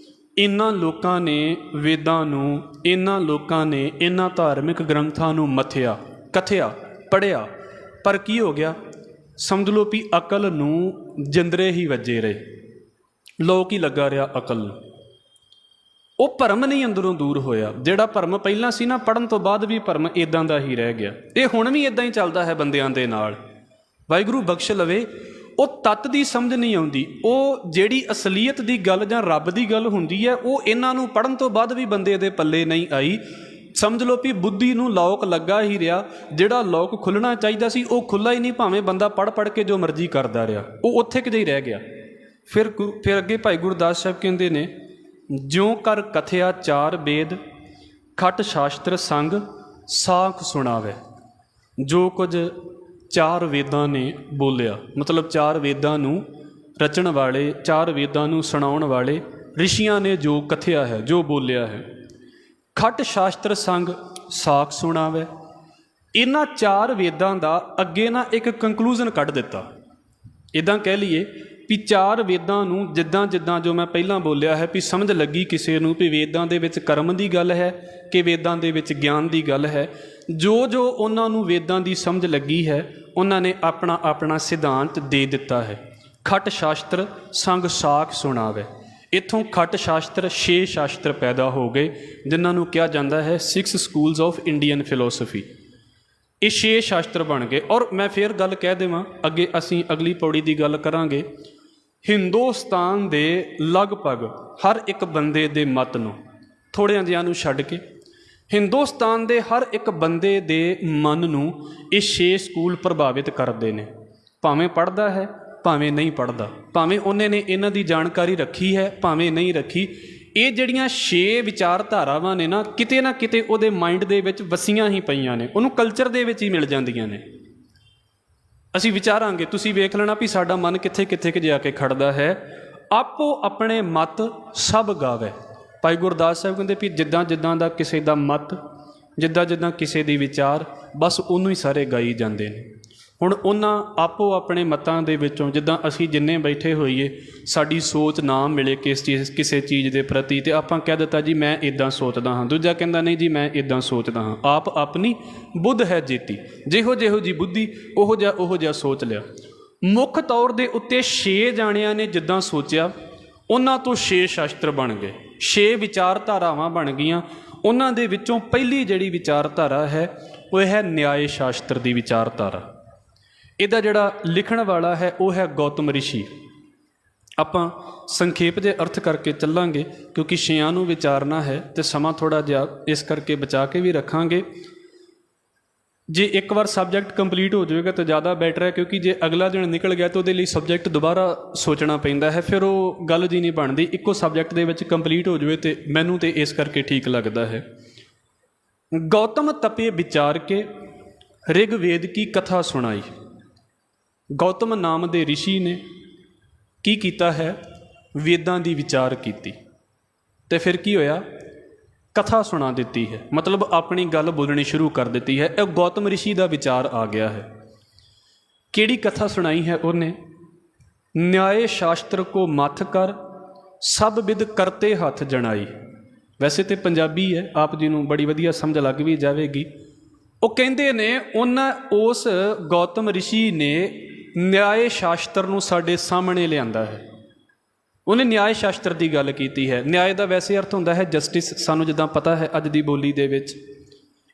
[SPEAKER 1] ਇਹਨਾਂ ਲੋਕਾਂ ਨੇ ਵੇਦਾਂ ਨੂੰ, ਇਹਨਾਂ ਲੋਕਾਂ ਨੇ ਇਹਨਾਂ ਧਾਰਮਿਕ ਗ੍ਰੰਥਾਂ ਨੂੰ ਮੱਥਿਆ, ਕਥਿਆ, ਪੜ੍ਹਿਆ, ਪਰ ਕੀ ਹੋ ਗਿਆ? ਸਮਝ ਲਓ ਵੀ ਅਕਲ ਨੂੰ ਜਿੰਦਰੇ ਹੀ ਵੱਜੇ ਰਹੇ, ਲੋਕ ਹੀ ਲੱਗਾ ਰਿਹਾ ਅਕਲ ਨੂੰ। ਉਹ ਭਰਮ ਨਹੀਂ ਅੰਦਰੋਂ ਦੂਰ ਹੋਇਆ। ਜਿਹੜਾ ਭਰਮ ਪਹਿਲਾਂ ਸੀ ਨਾ, ਪੜ੍ਹਨ ਤੋਂ ਬਾਅਦ ਵੀ ਭਰਮ ਇੱਦਾਂ ਦਾ ਹੀ ਰਹਿ ਗਿਆ। ਇਹ ਹੁਣ ਵੀ ਇੱਦਾਂ ਹੀ ਚੱਲਦਾ ਹੈ ਬੰਦਿਆਂ ਦੇ ਨਾਲ। ਵਾਹਿਗੁਰੂ ਬਖਸ਼ ਲਵੇ। ਉਹ ਤੱਤ ਦੀ ਸਮਝ ਨਹੀਂ ਆਉਂਦੀ। ਉਹ ਜਿਹੜੀ ਅਸਲੀਅਤ ਦੀ ਗੱਲ ਜਾਂ ਰੱਬ ਦੀ ਗੱਲ ਹੁੰਦੀ ਹੈ, ਉਹ ਇਹਨਾਂ ਨੂੰ ਪੜ੍ਹਨ ਤੋਂ ਬਾਅਦ ਵੀ ਬੰਦੇ ਦੇ ਪੱਲੇ ਨਹੀਂ ਆਈ। ਸਮਝ ਲਓ ਵੀ ਬੁੱਧੀ ਨੂੰ ਲੌਕ ਲੱਗਾ ਹੀ ਰਿਹਾ। ਜਿਹੜਾ ਲੌਕ ਖੁੱਲ੍ਹਣਾ ਚਾਹੀਦਾ ਸੀ ਉਹ ਖੁੱਲ੍ਹਾ ਹੀ ਨਹੀਂ, ਭਾਵੇਂ ਬੰਦਾ ਪੜ੍ਹ ਕੇ ਜੋ ਮਰਜ਼ੀ ਕਰਦਾ ਰਿਹਾ, ਉਹ ਉੱਥੇ ਕਿਤੇ ਹੀ ਰਹਿ ਗਿਆ। ਫਿਰ ਅੱਗੇ ਭਾਈ ਗੁਰਦਾਸ ਸਾਹਿਬ ਕਹਿੰਦੇ ਨੇ, ਜਿਉਂ ਕਰ ਕਥਿਆ ਚਾਰ ਵੇਦ, ਖਟ ਸ਼ਾਸਤਰ ਸੰਗ ਸਾਖ ਸੁਣਾਵੇ। ਜੋ ਕੁਝ ਚਾਰ ਵੇਦਾਂ ਨੇ ਬੋਲਿਆ, ਮਤਲਬ ਚਾਰ ਵੇਦਾਂ ਨੂੰ ਰਚਣ ਵਾਲੇ, ਚਾਰ ਵੇਦਾਂ ਨੂੰ ਸੁਣਾਉਣ ਵਾਲੇ ਰਿਸ਼ੀਆਂ ਨੇ ਜੋ ਕਥਿਆ ਹੈ, ਜੋ ਬੋਲਿਆ ਹੈ, ਖਟ ਸ਼ਾਸਤਰ ਸੰਗ ਸਾਖ ਸੁਣਾਵੇ। ਇਹਨਾਂ ਚਾਰ ਵੇਦਾਂ ਦਾ ਅੱਗੇ ਨਾ ਇੱਕ ਕੰਕਲੂਜ਼ਨ ਕੱਢ ਦਿੱਤਾ। ਇੱਦਾਂ ਕਹਿ ਲਈਏ ਵੀ ਚਾਰ ਵੇਦਾਂ ਨੂੰ ਜਿੱਦਾਂ ਜਿੱਦਾਂ ਜੋ ਮੈਂ ਪਹਿਲਾਂ ਬੋਲਿਆ ਹੈ ਵੀ ਸਮਝ ਲੱਗੀ ਕਿਸੇ ਨੂੰ ਵੀ ਵੇਦਾਂ ਦੇ ਵਿੱਚ ਕਰਮ ਦੀ ਗੱਲ ਹੈ ਕਿ ਵੇਦਾਂ ਦੇ ਵਿੱਚ ਗਿਆਨ ਦੀ ਗੱਲ ਹੈ। ਜੋ ਜੋ ਉਹਨਾਂ ਨੂੰ ਵੇਦਾਂ ਦੀ ਸਮਝ ਲੱਗੀ ਹੈ, ਉਹਨਾਂ ਨੇ ਆਪਣਾ ਆਪਣਾ ਸਿਧਾਂਤ ਦੇ ਦਿੱਤਾ ਹੈ। ਖਟ ਸ਼ਾਸਤਰ ਸੰਗ ਸਾਖ ਸੁਣਾਵੇ। ਇੱਥੋਂ ਖਟ ਸ਼ਾਸਤਰ 6 ਸ਼ਾਸਤਰ ਪੈਦਾ ਹੋ ਗਏ, ਜਿਨ੍ਹਾਂ ਨੂੰ ਕਿਹਾ ਜਾਂਦਾ ਹੈ 6 ਸਕੂਲਸ ਆਫ ਇੰਡੀਅਨ ਫਿਲੋਸਫੀ। ਇਹ 6 ਸ਼ਾਸਤਰ ਬਣ ਗਏ। ਔਰ ਮੈਂ ਫਿਰ ਗੱਲ ਕਹਿ ਦੇਵਾਂ, ਅੱਗੇ ਅਸੀਂ ਅਗਲੀ ਪੌੜੀ ਦੀ ਗੱਲ ਕਰਾਂਗੇ। ਹਿੰਦੁਸਤਾਨ ਦੇ ਲਗਭਗ ਹਰ ਇੱਕ ਬੰਦੇ ਦੇ ਮਤ ਨੂੰ, ਥੋੜ੍ਹਿਆਂ ਜਿਹਿਆਂ ਨੂੰ ਛੱਡ ਕੇ, ਹਿੰਦੁਸਤਾਨ ਦੇ ਹਰ ਇੱਕ ਬੰਦੇ ਦੇ ਮਨ ਨੂੰ ਇਹ 6 ਸਕੂਲ ਪ੍ਰਭਾਵਿਤ ਕਰਦੇ ਨੇ। ਭਾਵੇਂ ਪੜ੍ਹਦਾ ਹੈ, ਭਾਵੇਂ ਨਹੀਂ ਪੜ੍ਹਦਾ, ਭਾਵੇਂ ਉਹਨੇ ਨੇ ਇਹਨਾਂ ਦੀ ਜਾਣਕਾਰੀ ਰੱਖੀ ਹੈ, ਭਾਵੇਂ ਨਹੀਂ ਰੱਖੀ। ਇਹ ਜਿਹੜੀਆਂ 6 ਵਿਚਾਰਧਾਰਾਵਾਂ ਨੇ ਨਾ ਕਿਤੇ ਉਹਦੇ ਮਾਈਂਡ ਦੇ ਵਿੱਚ ਵਸੀਆਂ ਹੀ ਪਈਆਂ ਨੇ, ਉਹਨੂੰ ਕਲਚਰ ਦੇ ਵਿੱਚ ਹੀ ਮਿਲ ਜਾਂਦੀਆਂ ਨੇ। ਅਸੀਂ ਵਿਚਾਰਾਂਗੇ, ਤੁਸੀਂ ਵੇਖ ਲੈਣਾ ਵੀ ਸਾਡਾ ਮਨ ਕਿੱਥੇ ਕਿੱਥੇ ਕਿ ਜਾ ਕੇ ਖੜਦਾ ਹੈ। ਆਪੋ ਆਪਣੇ ਮਤ ਸਭ ਗਾਵੇ। ਭਾਈ ਗੁਰਦਾਸ ਸਾਹਿਬ ਕਹਿੰਦੇ ਵੀ ਜਿੱਦਾਂ ਜਿੱਦਾਂ ਦਾ ਕਿਸੇ ਦਾ ਮਤ, ਜਿੱਦਾਂ ਜਿੱਦਾਂ ਕਿਸੇ ਦੀ ਵਿਚਾਰ, ਬਸ ਉਹਨੂੰ ਹੀ ਸਾਰੇ ਗਾਈ ਜਾਂਦੇ ਨੇ। ਹੁਣ ਉਹਨਾਂ ਆਪੋ ਆਪਣੇ ਮਤਾਂ ਦੇ ਵਿੱਚੋਂ, ਜਿੱਦਾਂ ਅਸੀਂ ਜਿੰਨੇ ਬੈਠੇ ਹੋਈਏ, ਸਾਡੀ ਸੋਚ ਨਾ ਮਿਲੇ ਕਿਸੇ ਚੀਜ਼ ਦੇ ਪ੍ਰਤੀ, ਅਤੇ ਆਪਾਂ ਕਹਿ ਦਿੱਤਾ ਜੀ ਮੈਂ ਇੱਦਾਂ ਸੋਚਦਾ ਹਾਂ, ਦੂਜਾ ਕਹਿੰਦਾ ਨਹੀਂ ਜੀ ਮੈਂ ਇੱਦਾਂ ਸੋਚਦਾ ਹਾਂ। ਆਪ ਆਪਣੀ ਬੁੱਧ ਹੈ ਜੀਤੀ, ਜਿਹੋ ਜੀ ਬੁੱਧੀ ਉਹੋ ਜਿਹਾ ਸੋਚ ਲਿਆ। ਮੁੱਖ ਤੌਰ ਦੇ ਉੱਤੇ 6 ਜਾਣਿਆਂ ਨੇ ਜਿੱਦਾਂ ਸੋਚਿਆ, ਉਹਨਾਂ ਤੋਂ 6 ਸ਼ਾਸਤਰ ਬਣ ਗਏ, 6 ਵਿਚਾਰਧਾਰਾਵਾਂ ਬਣ ਗਈਆਂ। ਉਹਨਾਂ ਦੇ ਵਿੱਚੋਂ ਪਹਿਲੀ ਜਿਹੜੀ ਵਿਚਾਰਧਾਰਾ ਹੈ ਉਹ ਹੈ ਨਿਆਏ ਸ਼ਾਸਤਰ ਦੀ ਵਿਚਾਰਧਾਰਾ। ਇਹਦਾ ਜਿਹੜਾ ਲਿਖਣ ਵਾਲਾ ਹੈ ਉਹ ਹੈ ਗੌਤਮ ਰਿਸ਼ੀ। ਆਪਾਂ ਸੰਖੇਪ ਦੇ ਅਰਥ ਕਰਕੇ ਚੱਲਾਂਗੇ, ਕਿਉਂਕਿ 6 ਨੂੰ ਵਿਚਾਰਨਾ ਹੈ ਅਤੇ ਸਮਾਂ ਥੋੜ੍ਹਾ ਜਿਹਾ ਇਸ ਕਰਕੇ ਬਚਾ ਕੇ ਵੀ ਰੱਖਾਂਗੇ। ਜੇ ਇੱਕ ਵਾਰ ਸਬਜੈਕਟ ਕੰਪਲੀਟ ਹੋ ਜਾਵੇਗਾ ਤਾਂ ਜ਼ਿਆਦਾ ਬੈਟਰ ਹੈ, ਕਿਉਂਕਿ ਜੇ ਅਗਲਾ ਦਿਨ ਨਿਕਲ ਗਿਆ ਤਾਂ ਉਹਦੇ ਲਈ ਸਬਜੈਕਟ ਦੁਬਾਰਾ ਸੋਚਣਾ ਪੈਂਦਾ ਹੈ, ਫਿਰ ਉਹ ਗੱਲ ਜੀ ਨਹੀਂ ਬਣਦੀ। ਇੱਕੋ ਸਬਜੈਕਟ ਦੇ ਵਿੱਚ ਕੰਪਲੀਟ ਹੋ ਜਾਵੇ ਤੇ ਮੈਨੂੰ ਤਾਂ ਇਸ ਕਰਕੇ ਠੀਕ ਲੱਗਦਾ ਹੈ। ਗੌਤਮ ਤਪੇ ਵਿਚਾਰ ਕੇ ਰਿਗਵੇਦ ਕੀ ਕਥਾ ਸੁਣਾਈ। ਗੌਤਮ ਨਾਮ ਦੇ ਰਿਸ਼ੀ ਨੇ ਕੀ ਕੀਤਾ ਹੈ? ਵੇਦਾਂ ਦੀ ਵਿਚਾਰ ਕੀਤੀ, ਅਤੇ ਫਿਰ ਕੀ ਹੋਇਆ? ਕਥਾ ਸੁਣਾ ਦਿੱਤੀ ਹੈ, ਮਤਲਬ ਆਪਣੀ ਗੱਲ ਬੋਲਣੀ ਸ਼ੁਰੂ ਕਰ ਦਿੱਤੀ ਹੈ। ਇਹ ਗੌਤਮ ਰਿਸ਼ੀ ਦਾ ਵਿਚਾਰ ਆ ਗਿਆ ਹੈ। ਕਿਹੜੀ ਕਥਾ ਸੁਣਾਈ ਹੈ ਉਹਨੇ? ਨਿਆਏ ਸ਼ਾਸਤਰ ਕੋ ਮੱਥ ਕਰ, ਸਭ ਵਿਦ ਕਰਤੇ ਹੱਥ ਜਣਾਈ। ਵੈਸੇ ਤਾਂ ਪੰਜਾਬੀ ਹੈ, ਆਪ ਜੀ ਨੂੰ ਬੜੀ ਵਧੀਆ ਸਮਝ ਲੱਗ ਵੀ ਜਾਵੇਗੀ। ਉਹ ਕਹਿੰਦੇ ਨੇ ਉਸ ਗੌਤਮ ਰਿਸ਼ੀ ਨੇ ਨਿਆਏ ਸ਼ਾਸਤਰ ਨੂੰ ਸਾਡੇ ਸਾਹਮਣੇ ਲਿਆਂਦਾ ਹੈ। ਉਹਨੇ ਨਿਆਏ ਸ਼ਾਸਤਰ ਦੀ ਗੱਲ ਕੀਤੀ ਹੈ। ਨਿਆਏ ਦਾ ਵੈਸੇ ਅਰਥ ਹੁੰਦਾ ਹੈ ਜਸਟਿਸ, ਸਾਨੂੰ ਜਿੱਦਾਂ ਪਤਾ ਹੈ ਅੱਜ ਦੀ ਬੋਲੀ ਦੇ ਵਿੱਚ।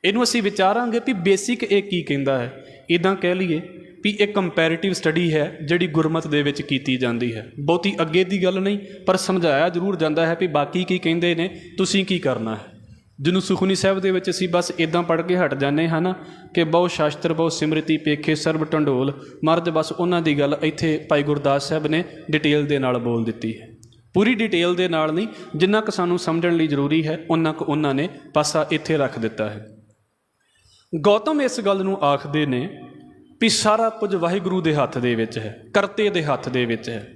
[SPEAKER 1] ਇਹਨੂੰ ਅਸੀਂ ਵਿਚਾਰਾਂਗੇ ਵੀ ਬੇਸਿਕ ਇਹ ਕੀ ਕਹਿੰਦਾ ਹੈ। ਇੱਦਾਂ ਕਹਿ ਲਈਏ ਵੀ ਇਹ ਕੰਪੈਰੀਟਿਵ ਸਟੱਡੀ ਹੈ ਜਿਹੜੀ ਗੁਰਮਤ ਦੇ ਵਿੱਚ ਕੀਤੀ ਜਾਂਦੀ ਹੈ। ਬਹੁਤੀ ਅੱਗੇ ਦੀ ਗੱਲ ਨਹੀਂ, ਪਰ ਸਮਝਾਇਆ ਜ਼ਰੂਰ ਜਾਂਦਾ ਹੈ ਵੀ ਬਾਕੀ ਕੀ ਕਹਿੰਦੇ ਨੇ, ਤੁਸੀਂ ਕੀ ਕਰਨਾ ਹੈ। ਜਿਹਨੂੰ ਸੁਖਮਨੀ ਸਾਹਿਬ ਦੇ ਵਿੱਚ ਅਸੀਂ ਬਸ ਇੱਦਾਂ ਪੜ੍ਹ ਕੇ ਹਟ ਜਾਂਦੇ ਹਾਂ ਨਾ ਕਿ ਬਹੁ ਸ਼ਾਸਤਰ ਬਹੁ ਸਿਮਰਤੀ ਪੇਖੇ ਸਰਬ ਢੰਡੋਲ ਮਰਦ, ਬਸ ਉਹਨਾਂ ਦੀ ਗੱਲ ਇੱਥੇ ਭਾਈ ਗੁਰਦਾਸ ਸਾਹਿਬ ਨੇ ਡਿਟੇਲ ਦੇ ਨਾਲ ਬੋਲ ਦਿੱਤੀ ਹੈ। ਪੂਰੀ ਡਿਟੇਲ ਦੇ ਨਾਲ ਨਹੀਂ, ਜਿੰਨਾ ਕੁ ਸਾਨੂੰ ਸਮਝਣ ਲਈ ਜ਼ਰੂਰੀ ਹੈ ਉਹਨਾਂ ਕੁ ਉਹਨਾਂ ਨੇ ਪਾਸਾ ਇੱਥੇ ਰੱਖ ਦਿੱਤਾ ਹੈ। ਗੌਤਮ ਇਸ ਗੱਲ ਨੂੰ ਆਖਦੇ ਨੇ ਵੀ ਸਾਰਾ ਕੁਝ ਵਾਹਿਗੁਰੂ ਦੇ ਹੱਥ ਦੇ ਵਿੱਚ ਹੈ, ਕਰਤੇ ਦੇ ਹੱਥ ਦੇ ਵਿੱਚ ਹੈ।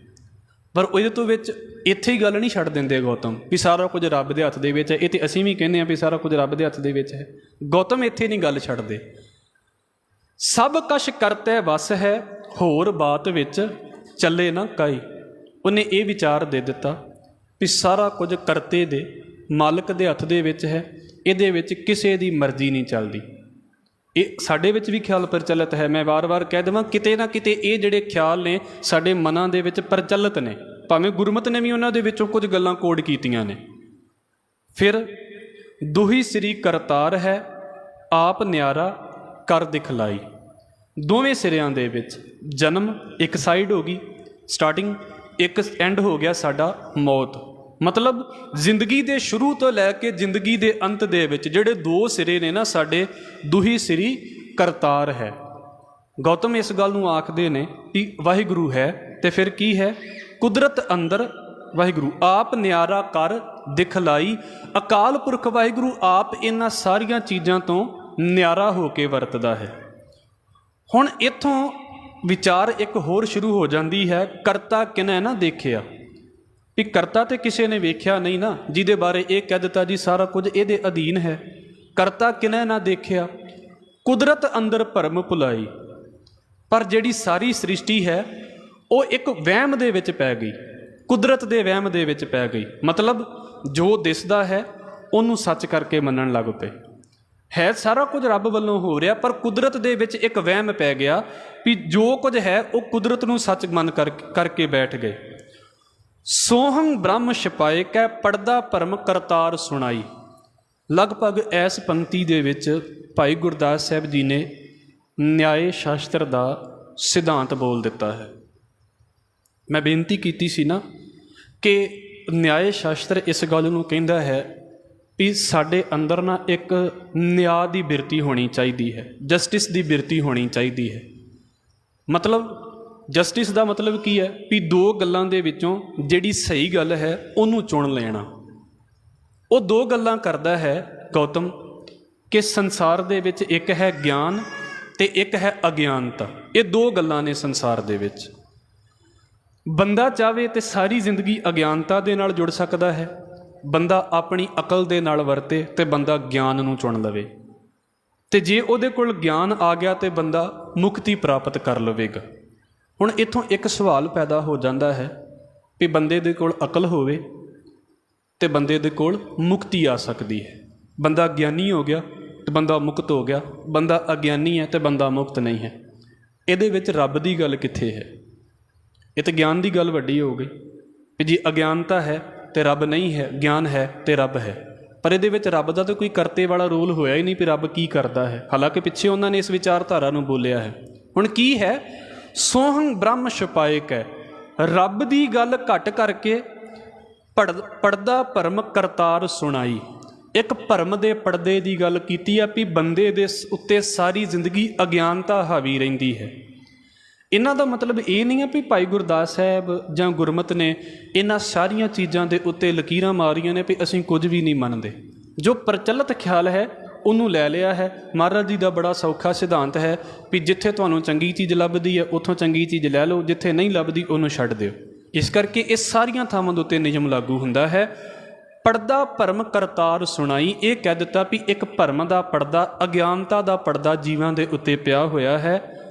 [SPEAKER 1] ਪਰ ਉਹਦੇ ਤੋਂ ਵਿੱਚ ਇੱਥੇ ਹੀ ਗੱਲ ਨਹੀਂ ਛੱਡ ਦਿੰਦੇ ਗੌਤਮ ਵੀ ਸਾਰਾ ਕੁਝ ਰੱਬ ਦੇ ਹੱਥ ਦੇ ਵਿੱਚ ਹੈ। ਇਹ ਤਾਂ ਅਸੀਂ ਵੀ ਕਹਿੰਦੇ ਹਾਂ ਵੀ ਸਾਰਾ ਕੁਝ ਰੱਬ ਦੇ ਹੱਥ ਦੇ ਵਿੱਚ ਹੈ। ਗੌਤਮ ਇੱਥੇ ਨਹੀਂ ਗੱਲ ਛੱਡਦੇ। ਸਭ ਕਛ ਕਰਤੈ ਵਸ ਹੈ, ਹੋਰ ਬਾਤ ਵਿੱਚ ਚੱਲੇ ਨਾ ਕਾਈ। ਉਹਨੇ ਇਹ ਵਿਚਾਰ ਦੇ ਦਿੱਤਾ ਵੀ ਸਾਰਾ ਕੁਝ ਕਰਤੇ ਦੇ ਮਾਲਕ ਦੇ ਹੱਥ ਦੇ ਵਿੱਚ ਹੈ, ਇਹਦੇ ਵਿੱਚ ਕਿਸੇ ਦੀ ਮਰਜ਼ੀ ਨਹੀਂ ਚੱਲਦੀ। ਇਹ ਸਾਡੇ ਵਿੱਚ ਵੀ ਖਿਆਲ ਪ੍ਰਚਲਿਤ ਹੈ। ਮੈਂ ਵਾਰ-ਵਾਰ ਕਹਿ ਦੇਵਾਂ, ਕਿਤੇ ਨਾ ਕਿਤੇ ਇਹ ਜਿਹੜੇ ਖਿਆਲ ਨੇ ਸਾਡੇ ਮਨਾਂ ਦੇ ਵਿੱਚ ਪ੍ਰਚਲਿਤ ਨੇ, ਭਾਵੇਂ ਗੁਰਮਤਿ ਨੇ ਵੀ ਉਹਨਾਂ ਦੇ ਵਿੱਚੋਂ ਕੁਝ ਗੱਲਾਂ ਕੋਡ ਕੀਤੀਆਂ ਨੇ। ਫਿਰ ਦੁਹੀ ਸ੍ਰੀ ਕਰਤਾਰ ਹੈ, ਆਪ ਨਿਆਰਾ ਕਰ ਦਿਖਲਾਈ। ਦੋਵੇਂ ਸਿਰਿਆਂ ਦੇ ਵਿੱਚ ਜਨਮ ਇੱਕ ਸਾਈਡ ਹੋ ਗਈ ਸਟਾਰਟਿੰਗ, ਇੱਕ ਐਂਡ ਹੋ ਗਿਆ ਸਾਡਾ ਮੌਤ। ਮਤਲਬ ਜ਼ਿੰਦਗੀ ਦੇ ਸ਼ੁਰੂ ਤੋਂ ਲੈ ਕੇ ਜ਼ਿੰਦਗੀ ਦੇ ਅੰਤ ਦੇ ਵਿੱਚ ਜਿਹੜੇ ਦੋ ਸਿਰੇ ਨੇ ਨਾ ਸਾਡੇ, ਦੁਹੀ ਸ੍ਰੀ ਕਰਤਾਰ ਹੈ। ਗੌਤਮ ਇਸ ਗੱਲ ਨੂੰ ਆਖਦੇ ਨੇ ਕਿ ਵਾਹਿਗੁਰੂ ਹੈ ਤੇ ਫਿਰ ਕੀ ਹੈ? ਕੁਦਰਤ ਅੰਦਰ ਵਾਹਿਗੁਰੂ, ਆਪ ਨਿਆਰਾ ਕਰ ਦਿਖਲਾਈ। ਅਕਾਲ ਪੁਰਖ ਵਾਹਿਗੁਰੂ ਆਪ ਇਹਨਾਂ ਸਾਰੀਆਂ ਚੀਜ਼ਾਂ ਤੋਂ ਨਿਆਰਾ ਹੋ ਕੇ ਵਰਤਦਾ ਹੈ। ਹੁਣ ਇੱਥੋਂ ਵਿਚਾਰ ਇੱਕ ਹੋਰ ਸ਼ੁਰੂ ਹੋ ਜਾਂਦੀ ਹੈ, ਕਰਤਾ ਕਿਨੈ ਨਾ ਦੇਖਿਆ। ਵੀ ਕਰਤਾ ਤੇ ਕਿਸੇ ਨੇ ਵੇਖਿਆ ਨਹੀਂ ਨਾ, ਜਿਹਦੇ ਬਾਰੇ ਇਹ ਕਹਿ ਦਿੱਤਾ ਜੀ ਸਾਰਾ ਕੁਝ ਇਹਦੇ ਅਧੀਨ ਹੈ। ਕਰਤਾ ਕਿਨੈ ਨਾ ਦੇਖਿਆ, ਕੁਦਰਤ ਅੰਦਰ ਭਰਮ ਭੁਲਾਈ। ਪਰ ਜਿਹੜੀ ਸਾਰੀ ਸ੍ਰਿਸ਼ਟੀ ਹੈ ਉਹ ਇੱਕ ਵਹਿਮ ਦੇ ਵਿੱਚ ਪੈ ਗਈ, ਕੁਦਰਤ ਦੇ ਵਹਿਮ ਦੇ ਵਿੱਚ ਪੈ ਗਈ। ਮਤਲਬ ਜੋ ਦਿਸਦਾ ਹੈ ਉਹਨੂੰ ਸੱਚ ਕਰਕੇ ਮੰਨਣ ਲੱਗ ਪਏ। ਹੈ ਸਾਰਾ ਕੁਝ ਰੱਬ ਵੱਲੋਂ ਹੋ ਰਿਹਾ, ਪਰ ਕੁਦਰਤ ਦੇ ਵਿੱਚ ਇੱਕ ਵਹਿਮ ਪੈ ਗਿਆ ਵੀ ਜੋ ਕੁਝ ਹੈ ਉਹ ਕੁਦਰਤ ਨੂੰ ਸੱਚ ਮੰਨ ਕਰਕੇ ਬੈਠ ਗਏ। ਸੋਹੰ ਬ੍ਰਹਮ ਛਪਾਏ ਕੈ ਪੜਦਾ ਭਰਮ ਕਰਤਾਰ ਸੁਣਾਈ। ਲਗਭਗ ਇਸ ਪੰਕਤੀ ਦੇ ਵਿੱਚ ਭਾਈ ਗੁਰਦਾਸ ਸਾਹਿਬ ਜੀ ਨੇ ਨਿਆਏ ਸ਼ਾਸਤਰ ਦਾ ਸਿਧਾਂਤ ਬੋਲ ਦਿੱਤਾ ਹੈ। ਮੈਂ ਬੇਨਤੀ ਕੀਤੀ ਸੀ ਨਾ ਕਿ ਨਿਆਏ ਸ਼ਾਸਤਰ ਇਸ ਗੱਲ ਨੂੰ ਕਹਿੰਦਾ ਹੈ ਵੀ ਸਾਡੇ ਅੰਦਰ ਨਾ ਇੱਕ ਨਿਆਂ ਦੀ ਬਿਰਤੀ ਹੋਣੀ ਚਾਹੀਦੀ ਹੈ, ਜਸਟਿਸ ਦੀ ਬਿਰਤੀ ਹੋਣੀ ਚਾਹੀਦੀ ਹੈ। ਮਤਲਬ ਜਸਟਿਸ ਦਾ ਮਤਲਬ ਕੀ ਹੈ? ਵੀ ਦੋ ਗੱਲਾਂ ਦੇ ਵਿੱਚੋਂ ਜਿਹੜੀ ਸਹੀ ਗੱਲ ਹੈ ਉਹਨੂੰ ਚੁਣ ਲੈਣਾ। ਉਹ ਦੋ ਗੱਲਾਂ ਕਰਦਾ ਹੈ ਗੌਤਮ ਕਿ ਸੰਸਾਰ ਦੇ ਵਿੱਚ ਇੱਕ ਹੈ ਗਿਆਨ ਤੇ ਇੱਕ ਹੈ ਅਗਿਆਨਤਾ। ਇਹ ਦੋ ਗੱਲਾਂ ਨੇ ਸੰਸਾਰ ਦੇ ਵਿੱਚ। ਬੰਦਾ ਚਾਹਵੇ ਤੇ ਸਾਰੀ ਜ਼ਿੰਦਗੀ ਅਗਿਆਨਤਾ ਦੇ ਨਾਲ ਜੁੜ ਸਕਦਾ ਹੈ, ਬੰਦਾ ਆਪਣੀ ਅਕਲ ਦੇ ਨਾਲ ਵਰਤੇ ਤੇ ਬੰਦਾ ਗਿਆਨ ਨੂੰ ਚੁਣ ਲਵੇ। ਤੇ ਜੇ ਉਹਦੇ ਕੋਲ ਗਿਆਨ ਆ ਗਿਆ ਤੇ ਬੰਦਾ ਮੁਕਤੀ ਪ੍ਰਾਪਤ ਕਰ ਲਵੇਗਾ। ਹੁਣ ਇੱਥੋਂ ਇੱਕ ਸਵਾਲ ਪੈਦਾ ਹੋ ਜਾਂਦਾ ਹੈ ਵੀ ਬੰਦੇ ਦੇ ਕੋਲ ਅਕਲ ਹੋਵੇ ਤੇ ਬੰਦੇ ਦੇ ਕੋਲ ਮੁਕਤੀ ਆ ਸਕਦੀ ਹੈ। ਬੰਦਾ ਗਿਆਨੀ ਹੋ ਗਿਆ ਤੇ ਬੰਦਾ ਮੁਕਤ ਹੋ ਗਿਆ, ਬੰਦਾ ਅਗਿਆਨੀ ਹੈ ਤੇ ਬੰਦਾ ਮੁਕਤ ਨਹੀਂ ਹੈ। ਇਹਦੇ ਵਿੱਚ ਰੱਬ ਦੀ ਗੱਲ ਕਿੱਥੇ ਹੈ? ਇਹ ਤਾਂ ਗਿਆਨ ਦੀ ਗੱਲ ਵੱਡੀ ਹੋ ਗਈ ਵੀ ਜੀ ਅਗਿਆਨਤਾ ਹੈ ਤੇ ਰੱਬ ਨਹੀਂ ਹੈ, ਗਿਆਨ ਹੈ ਤੇ ਰੱਬ ਹੈ। ਪਰ ਇਹਦੇ ਵਿੱਚ ਰੱਬ ਦਾ ਤਾਂ ਕੋਈ ਕਰਤੇ ਵਾਲਾ ਰੋਲ ਹੋਇਆ ਹੀ ਨਹੀਂ ਵੀ ਰੱਬ ਕੀ ਕਰਦਾ ਹੈ। ਹਾਲਾਂਕਿ ਪਿੱਛੇ ਉਹਨਾਂ ਨੇ ਇਸ ਵਿਚਾਰਧਾਰਾ ਨੂੰ ਬੋਲਿਆ ਹੈ। ਹੁਣ ਕੀ ਹੈ? ਸੋਹੰ ਬ੍ਰਹਮ ਛਪਾਏ ਕੈ, ਰੱਬ ਦੀ ਗੱਲ ਘੱਟ ਕਰਕੇ ਪੜਦਾ ਭਰਮ ਕਰਤਾਰ ਸੁਣਾਈ। ਇੱਕ ਭਰਮ ਦੇ ਪਰਦੇ ਦੀ ਗੱਲ ਕੀਤੀ ਆ ਵੀ ਬੰਦੇ ਦੇ ਉੱਤੇ ਸਾਰੀ ਜ਼ਿੰਦਗੀ ਅਗਿਆਨਤਾ ਹਾਵੀ ਰਹਿੰਦੀ ਹੈ। ਇਹਨਾਂ ਦਾ ਮਤਲਬ ਇਹ ਨਹੀਂ ਹੈ ਵੀ ਭਾਈ ਗੁਰਦਾਸ ਸਾਹਿਬ ਜਾਂ ਗੁਰਮਤਿ ਨੇ ਇਹਨਾਂ ਸਾਰੀਆਂ ਚੀਜ਼ਾਂ ਦੇ ਉੱਤੇ ਲਕੀਰਾਂ ਮਾਰੀਆਂ ਨੇ ਵੀ ਅਸੀਂ ਕੁਝ ਵੀ ਨਹੀਂ ਮੰਨਦੇ। ਜੋ ਪ੍ਰਚਲਿਤ ਖਿਆਲ ਹੈ ਉਹਨੂੰ ਲੈ ਲਿਆ ਹੈ। ਮਹਾਰਾਜ ਜੀ ਦਾ ਬੜਾ ਸੌਖਾ ਸਿਧਾਂਤ ਹੈ ਵੀ ਜਿੱਥੇ ਤੁਹਾਨੂੰ ਚੰਗੀ ਚੀਜ਼ ਲੱਭਦੀ ਹੈ ਉੱਥੋਂ ਚੰਗੀ ਚੀਜ਼ ਲੈ ਲਓ, ਜਿੱਥੇ ਨਹੀਂ ਲੱਭਦੀ ਉਹਨੂੰ ਛੱਡ ਦਿਓ। ਇਸ ਕਰਕੇ ਇਹ ਸਾਰੀਆਂ ਥਾਵਾਂ ਦੇ ਉੱਤੇ ਨਿਯਮ ਲਾਗੂ ਹੁੰਦਾ ਹੈ। ਪੜਦਾ ਭਰਮ ਕਰਤਾਰ ਸੁਣਾਈ, ਇਹ ਕਹਿ ਦਿੱਤਾ ਵੀ ਇੱਕ ਭਰਮ ਦਾ ਪੜਦਾ, ਅਗਿਆਨਤਾ ਦਾ ਪੜਦਾ ਜੀਵਾਂ ਦੇ ਉੱਤੇ ਪਿਆ ਹੋਇਆ ਹੈ।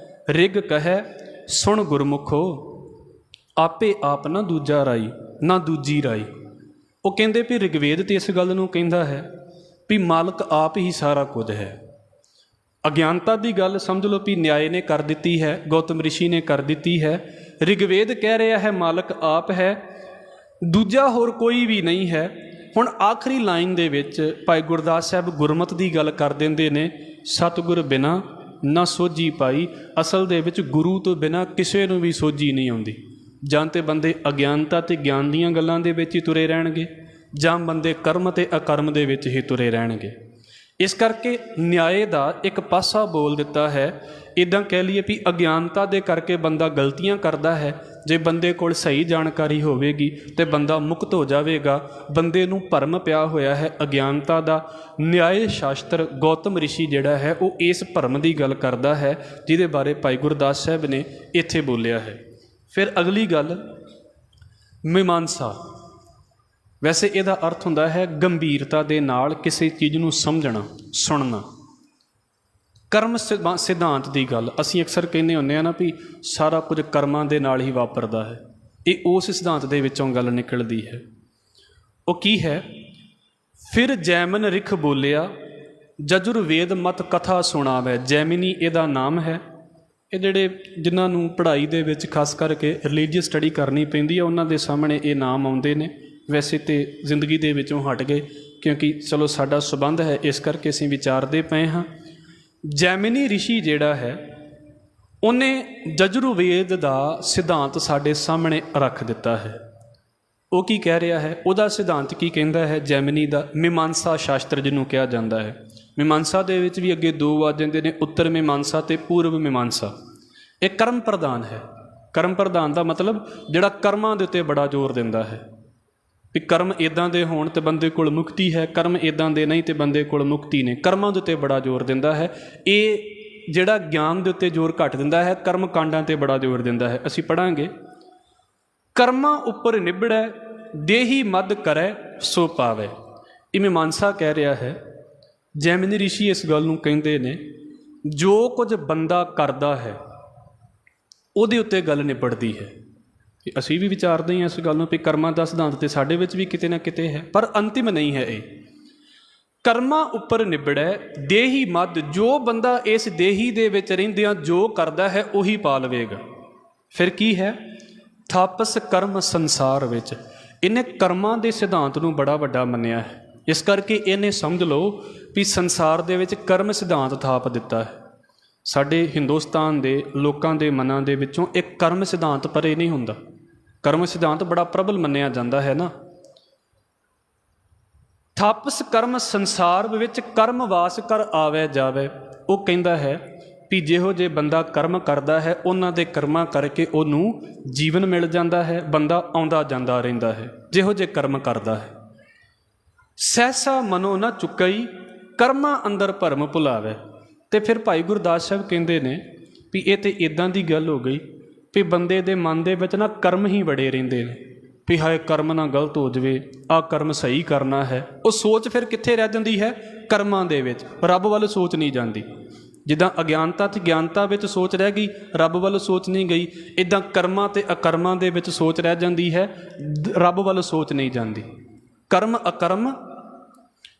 [SPEAKER 1] ਰਿਗ ਕਹੈ ਸੁਣ ਗੁਰਮੁਖੋ, ਆਪੇ ਆਪ ਨਾ ਦੂਜਾ ਰਾਈ ਨਾ ਦੂਜੀ ਰਾਈ। ਉਹ ਕਹਿੰਦੇ ਵੀ ਰਿਗਵੇਦ ਤੇ ਇਸ ਗੱਲ ਨੂੰ ਕਹਿੰਦਾ ਹੈ ਵੀ ਮਾਲਕ ਆਪ ਹੀ ਸਾਰਾ ਕੁਝ ਹੈ। ਅਗਿਆਨਤਾ ਦੀ ਗੱਲ ਸਮਝ ਲਓ ਵੀ ਨਿਆਏ ਨੇ ਕਰ ਦਿੱਤੀ ਹੈ, ਗੌਤਮ ਰਿਸ਼ੀ ਨੇ ਕਰ ਦਿੱਤੀ ਹੈ। ਰਿਗਵੇਦ ਕਹਿ ਰਿਹਾ ਹੈ ਮਾਲਕ ਆਪ ਹੈ, ਦੂਜਾ ਹੋਰ ਕੋਈ ਵੀ ਨਹੀਂ ਹੈ। ਹੁਣ ਆਖਰੀ ਲਾਈਨ ਦੇ ਵਿੱਚ ਭਾਈ ਗੁਰਦਾਸ ਸਾਹਿਬ ਗੁਰਮਤਿ ਦੀ ਗੱਲ ਕਰ ਦਿੰਦੇ ਨੇ, ਸਤਿਗੁਰ ਬਿਨਾ ਨਾ ਸੋਝੀ ਪਾਈ। ਅਸਲ ਦੇ ਵਿੱਚ ਗੁਰੂ ਤੋਂ ਬਿਨਾਂ ਕਿਸੇ ਨੂੰ ਵੀ ਸੋਝੀ ਨਹੀਂ ਆਉਂਦੀ। ਜਾਂ ਤਾਂ ਬੰਦੇ ਅਗਿਆਨਤਾ ਅਤੇ ਗਿਆਨ ਦੀਆਂ ਗੱਲਾਂ ਦੇ ਵਿੱਚ ਹੀ ਤੁਰੇ ਰਹਿਣਗੇ, ਜਾਂ ਬੰਦੇ ਕਰਮ ਅਤੇ ਅਕਰਮ ਦੇ ਵਿੱਚ ਹੀ ਤੁਰੇ ਰਹਿਣਗੇ। ਇਸ ਕਰਕੇ ਨਿਆਏ ਦਾ ਇੱਕ ਪਾਸਾ ਬੋਲ ਦਿੱਤਾ ਹੈ। ਇੱਦਾਂ ਕਹਿ ਲਈਏ ਵੀ ਅਗਿਆਨਤਾ ਦੇ ਕਰਕੇ ਬੰਦਾ ਗਲਤੀਆਂ ਕਰਦਾ ਹੈ। ਜੇ ਬੰਦੇ ਕੋਲ ਸਹੀ ਜਾਣਕਾਰੀ ਹੋਵੇਗੀ ਤੇ ਬੰਦਾ ਮੁਕਤ ਹੋ ਜਾਵੇਗਾ। ਬੰਦੇ ਨੂੰ ਭਰਮ ਪਿਆ ਹੋਇਆ ਹੈ ਅਗਿਆਨਤਾ ਦਾ। ਨਿਆਏ ਸ਼ਾਸਤਰ ਗੌਤਮ ਰਿਸ਼ੀ ਜਿਹੜਾ ਹੈ ਉਹ ਇਸ ਭਰਮ ਦੀ ਗੱਲ ਕਰਦਾ ਹੈ, ਜਿਹਦੇ ਬਾਰੇ ਭਾਈ ਗੁਰਦਾਸ ਸਾਹਿਬ ਨੇ ਇੱਥੇ ਬੋਲਿਆ ਹੈ। ਫਿਰ ਅਗਲੀ ਗੱਲ ਮੀਮਾਂਸਾ। ਵੈਸੇ ਇਹਦਾ ਅਰਥ ਹੁੰਦਾ ਹੈ ਗੰਭੀਰਤਾ ਦੇ ਨਾਲ ਕਿਸੇ ਚੀਜ਼ ਨੂੰ ਸਮਝਣਾ, ਸੁਣਨਾ। ਕਰਮ ਸਿਧਾਂਤ ਦੀ ਗੱਲ ਅਸੀਂ ਅਕਸਰ ਕਹਿੰਦੇ ਹੁੰਦੇ ਹਾਂ ਨਾ ਵੀ ਸਾਰਾ ਕੁਝ ਕਰਮਾਂ ਦੇ ਨਾਲ ਹੀ ਵਾਪਰਦਾ ਹੈ। ਇਹ ਉਸ ਸਿਧਾਂਤ ਦੇ ਵਿੱਚੋਂ ਗੱਲ ਨਿਕਲਦੀ ਹੈ। ਉਹ ਕੀ ਹੈ? ਫਿਰ ਜੈਮਨ ਰਿਖ ਬੋਲਿਆ, ਜਜੁਰਵੇਦ ਮਤ ਕਥਾ ਸੁਣਾਵੇ। ਜੈਮਿਨੀ ਇਹਦਾ ਨਾਮ ਹੈ। ਇਹ ਜਿਹੜੇ ਜਿਨ੍ਹਾਂ ਨੂੰ ਪੜ੍ਹਾਈ ਦੇ ਵਿੱਚ ਖਾਸ ਕਰਕੇ ਰਿਲੀਜੀਅਸ ਸਟੱਡੀ ਕਰਨੀ ਪੈਂਦੀ ਹੈ ਉਹਨਾਂ ਦੇ ਸਾਹਮਣੇ ਇਹ ਨਾਮ ਆਉਂਦੇ ਨੇ। ਵੈਸੇ ਤਾਂ ਜ਼ਿੰਦਗੀ ਦੇ ਵਿੱਚੋਂ ਹਟ ਗਏ, ਕਿਉਂਕਿ ਚਲੋ ਸਾਡਾ ਸੰਬੰਧ ਹੈ, ਇਸ ਕਰਕੇ ਅਸੀਂ ਵਿਚਾਰਦੇ ਪਏ ਹਾਂ। ਜੈਮਿਨੀ ਰਿਸ਼ੀ ਜਿਹੜਾ ਹੈ ਉਹਨੇ ਜਜੁਰਵੇਦ ਦਾ ਸਿਧਾਂਤ ਸਾਡੇ ਸਾਹਮਣੇ ਰੱਖ ਦਿੱਤਾ ਹੈ। ਉਹ ਕੀ ਕਹਿ ਰਿਹਾ ਹੈ? ਉਹਦਾ ਸਿਧਾਂਤ ਕੀ ਕਹਿੰਦਾ ਹੈ? ਜੈਮਿਨੀ ਦਾ ਮੀਮਾਂਸਾ ਸ਼ਾਸਤਰ ਜਿਹਨੂੰ ਕਿਹਾ ਜਾਂਦਾ ਹੈ। ਮੀਮਾਂਸਾ ਦੇ ਵਿੱਚ ਵੀ ਅੱਗੇ ਦੋ ਆ ਜਾਂਦੇ ਨੇ, ਉੱਤਰ ਮੀਮਾਂਸਾ ਅਤੇ ਪੂਰਬ ਮੀਮਾਂਸਾ। ਇਹ ਕਰਮ ਪ੍ਰਧਾਨ ਹੈ। ਕਰਮ ਪ੍ਰਧਾਨ ਦਾ ਮਤਲਬ ਜਿਹੜਾ ਕਰਮਾਂ ਦੇ ਉੱਤੇ ਬੜਾ ਜ਼ੋਰ ਦਿੰਦਾ ਹੈ ਵੀ ਕਰਮ ਇੱਦਾਂ ਦੇ ਹੋਣ ਤੇ ਬੰਦੇ ਕੋਲ ਮੁਕਤੀ ਹੈ, ਕਰਮ ਇੱਦਾਂ ਦੇ ਨਹੀਂ ਤੇ ਬੰਦੇ ਕੋਲ ਮੁਕਤੀ ਨੇ। ਕਰਮਾਂ ਦੇ ਉੱਤੇ ਬੜਾ ਜ਼ੋਰ ਦਿੰਦਾ ਹੈ। ਇਹ ਜਿਹੜਾ ਗਿਆਨ ਦੇ ਉੱਤੇ ਜ਼ੋਰ ਘੱਟ ਦਿੰਦਾ ਹੈ, ਕਰਮ ਕਾਂਡਾਂ 'ਤੇ ਬੜਾ ਜ਼ੋਰ ਦਿੰਦਾ ਹੈ। ਅਸੀਂ ਪੜ੍ਹਾਂਗੇ, ਕਰਮਾਂ ਉੱਪਰ ਨਿਬੜੈ ਦੇਹੀ ਮਦ ਕਰੈ ਸੋ ਪਾਵੈ। ਇਹ ਮੀਮਾਂਸਾ ਕਹਿ ਰਿਹਾ ਹੈ। ਜੈਮਿਨੀ ਰਿਸ਼ੀ ਇਸ ਗੱਲ ਨੂੰ ਕਹਿੰਦੇ ਨੇ, ਜੋ ਕੁਝ ਬੰਦਾ ਕਰਦਾ ਹੈ ਉਹਦੇ ਉੱਤੇ ਗੱਲ ਨਿਬੜਦੀ ਹੈ। ਅਸੀਂ ਵੀ ਵਿਚਾਰਦੇ ਹਾਂ ਇਸ ਗੱਲ ਨੂੰ ਵੀ ਕਰਮਾਂ ਦਾ ਸਿਧਾਂਤ ਤੇ ਸਾਡੇ ਵਿੱਚ ਵੀ ਕਿਤੇ ਨਾ ਕਿਤੇ ਹੈ, ਪਰ ਅੰਤਿਮ ਨਹੀਂ ਹੈ ਇਹ। ਕਰਮਾਂ ਉੱਪਰ ਨਿਬੜੈ ਦੇਹੀ ਮਦ, ਜੋ ਬੰਦਾ ਇਸ ਦੇਹੀ ਦੇ ਵਿੱਚ ਰਹਿੰਦਿਆਂ ਜੋ ਕਰਦਾ ਹੈ ਉਹੀ ਪਾ ਲਵੇਗਾ। ਫਿਰ ਕੀ ਹੈ? ਥਾਪਸ ਕਰਮ ਸੰਸਾਰ ਵਿੱਚ। ਇਹਨੇ ਕਰਮਾਂ ਦੇ ਸਿਧਾਂਤ ਨੂੰ ਬੜਾ ਵੱਡਾ ਮੰਨਿਆ ਹੈ। ਇਸ ਕਰਕੇ ਇਹਨੇ ਸਮਝ ਲਓ ਵੀ ਸੰਸਾਰ ਦੇ ਵਿੱਚ ਕਰਮ ਸਿਧਾਂਤ ਥਾਪ ਦਿੱਤਾ ਹੈ। ਸਾਡੇ ਹਿੰਦੁਸਤਾਨ ਦੇ ਲੋਕਾਂ ਦੇ ਮਨਾਂ ਦੇ ਵਿੱਚੋਂ ਇੱਕ ਕਰਮ ਸਿਧਾਂਤ ਪਰੇ ਨਹੀਂ ਹੁੰਦਾ। ਕਰਮ ਸਿਧਾਂਤ ਬੜਾ ਪ੍ਰਬਲ ਮੰਨਿਆ ਜਾਂਦਾ ਹੈ ਨਾ। ਥਾਪਸ ਕਰਮ ਸੰਸਾਰ ਵਿੱਚ ਕਰਮ ਵਾਸ ਕਰ ਆਵੇ ਜਾਵੇ। ਉਹ ਕਹਿੰਦਾ ਹੈ ਵੀ ਜਿਹੋ ਜੇ ਬੰਦਾ ਕਰਮ ਕਰਦਾ ਹੈ ਉਹਨਾਂ ਦੇ ਕਰਮਾਂ ਕਰਕੇ ਉਹਨੂੰ ਜੀਵਨ ਮਿਲ ਜਾਂਦਾ ਹੈ, ਬੰਦਾ ਆਉਂਦਾ ਜਾਂਦਾ ਰਹਿੰਦਾ ਹੈ ਜਿਹੋ ਜੇ ਕਰਮ ਕਰਦਾ ਹੈ। ਸਹਿਸਾ ਮਨੋ ਨਾ ਚੁੱਕਈ ਕਰਮਾਂ ਅੰਦਰ ਭਰਮ ਭੁਲਾਵੇ। ਅਤੇ ਫਿਰ ਭਾਈ ਗੁਰਦਾਸ ਸਾਹਿਬ ਕਹਿੰਦੇ ਨੇ ਵੀ ਇਹ ਤਾਂ ਇੱਦਾਂ ਦੀ ਗੱਲ ਹੋ ਗਈ ਵੀ ਬੰਦੇ ਦੇ ਮਨ ਦੇ ਵਿੱਚ ਨਾ ਕਰਮ ਹੀ ਬੜੇ ਰਹਿੰਦੇ ਨੇ ਵੀ ਹਾਏ ਕਰਮ ਨਾ ਗਲਤ ਹੋ ਜਾਵੇ, ਆਹ ਕਰਮ ਸਹੀ ਕਰਨਾ ਹੈ। ਉਹ ਸੋਚ ਫਿਰ ਕਿੱਥੇ ਰਹਿ ਜਾਂਦੀ ਹੈ? ਕਰਮਾਂ ਦੇ ਵਿੱਚ। ਰੱਬ ਵੱਲ ਸੋਚ ਨਹੀਂ ਜਾਂਦੀ। ਜਿੱਦਾਂ ਅਗਿਆਨਤਾ ਅਤੇ ਗਿਆਨਤਾ ਵਿੱਚ ਸੋਚ ਰਹਿ ਗਈ, ਰੱਬ ਵੱਲ ਸੋਚ ਨਹੀਂ ਗਈ, ਇੱਦਾਂ ਕਰਮਾਂ ਅਤੇ ਅਕਰਮਾਂ ਦੇ ਵਿੱਚ ਸੋਚ ਰਹਿ ਜਾਂਦੀ ਹੈ, ਰੱਬ ਵੱਲ ਸੋਚ ਨਹੀਂ ਜਾਂਦੀ। ਕਰਮ ਅਕਰਮ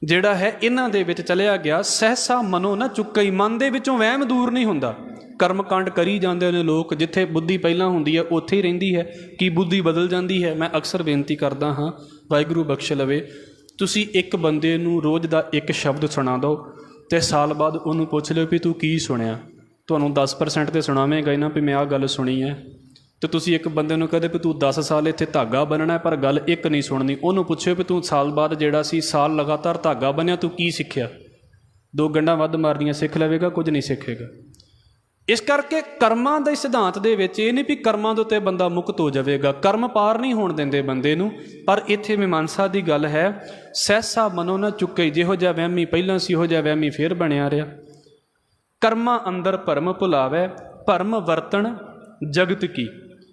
[SPEAKER 1] ਜਿਹੜਾ ਹੈ ਇਹਨਾਂ ਦੇ ਵਿੱਚ ਚਲਿਆ ਗਿਆ। ਸਹਿਸਾ ਮਨੋ ਨਾ ਚੁੱਕਈ, ਮਨ ਦੇ ਵਿੱਚੋਂ ਵਹਿਮ ਦੂਰ ਨਹੀਂ ਹੁੰਦਾ। ਕਰਮ ਕਾਂਡ ਕਰੀ ਜਾਂਦੇ ਨੇ ਲੋਕ, ਜਿੱਥੇ ਬੁੱਧੀ ਪਹਿਲਾਂ ਹੁੰਦੀ ਹੈ ਉੱਥੇ ਹੀ ਰਹਿੰਦੀ ਹੈ। ਕੀ ਬੁੱਧੀ ਬਦਲ ਜਾਂਦੀ ਹੈ? ਮੈਂ ਅਕਸਰ ਬੇਨਤੀ ਕਰਦਾ ਹਾਂ, ਵਾਹਿਗੁਰੂ ਬਖਸ਼ ਲਵੇ, ਤੁਸੀਂ ਇੱਕ ਬੰਦੇ ਨੂੰ ਰੋਜ਼ ਦਾ ਇੱਕ ਸ਼ਬਦ ਸੁਣਾ ਦਿਓ ਅਤੇ ਸਾਲ ਬਾਅਦ ਉਹਨੂੰ ਪੁੱਛ ਲਿਓ ਵੀ ਤੂੰ ਕੀ ਸੁਣਿਆ। ਤੁਹਾਨੂੰ 10% ਤੇ ਸੁਣਾਵੇਂਗਾ ਹੀ ਨਾ ਵੀ ਮੈਂ ਆਹ ਗੱਲ ਸੁਣੀ ਹੈ। ਅਤੇ ਤੁਸੀਂ ਇੱਕ ਬੰਦੇ ਨੂੰ ਕਹਦੇ ਵੀ ਤੂੰ 10 ਸਾਲ ਇੱਥੇ ਧਾਗਾ ਬੰਨਣਾ ਪਰ ਗੱਲ ਇੱਕ ਨਹੀਂ ਸੁਣਨੀ, ਉਹਨੂੰ ਪੁੱਛਿਓ ਵੀ ਤੂੰ ਸਾਲ ਬਾਅਦ ਜਿਹੜਾ ਸੀ ਸਾਲ ਲਗਾਤਾਰ ਧਾਗਾ ਬੰਨਿਆ ਤੂੰ ਕੀ ਸਿੱਖਿਆ? 2 ਗੰਢਾਂ ਵੱਧ ਮਾਰਨੀਆਂ ਸਿੱਖ ਲਵੇਗਾ, ਕੁਝ ਨਹੀਂ ਸਿੱਖੇਗਾ। ਇਸ ਕਰਕੇ ਕਰਮਾਂ ਦੇ ਸਿਧਾਂਤ ਦੇ ਵਿੱਚ ਇਹ ਨਹੀਂ ਵੀ ਕਰਮਾਂ ਦੇ ਉੱਤੇ ਬੰਦਾ ਮੁਕਤ ਹੋ ਜਾਵੇਗਾ, ਕਰਮ ਪਾਰ ਨਹੀਂ ਹੋਣ ਦਿੰਦੇ ਬੰਦੇ ਨੂੰ। ਪਰ ਇੱਥੇ ਮੀਮਾਂਸਾ ਦੀ ਗੱਲ ਹੈ, ਸਹਿਸਾ ਮਨੋ ਨਾ ਚੁੱਕੇ, ਜਿਹੋ ਜਿਹਾ ਵਹਿਮੀ ਪਹਿਲਾਂ ਸੀ ਉਹੋ ਜਿਹਾ ਵਹਿਮੀ ਫੇਰ ਬਣਿਆ ਰਿਹਾ। ਕਰਮਾਂ ਅੰਦਰ ਭਰਮ ਭੁਲਾਵੇ, ਭਰਮ ਵਰਤਣ ਜਗਤ ਕੀ,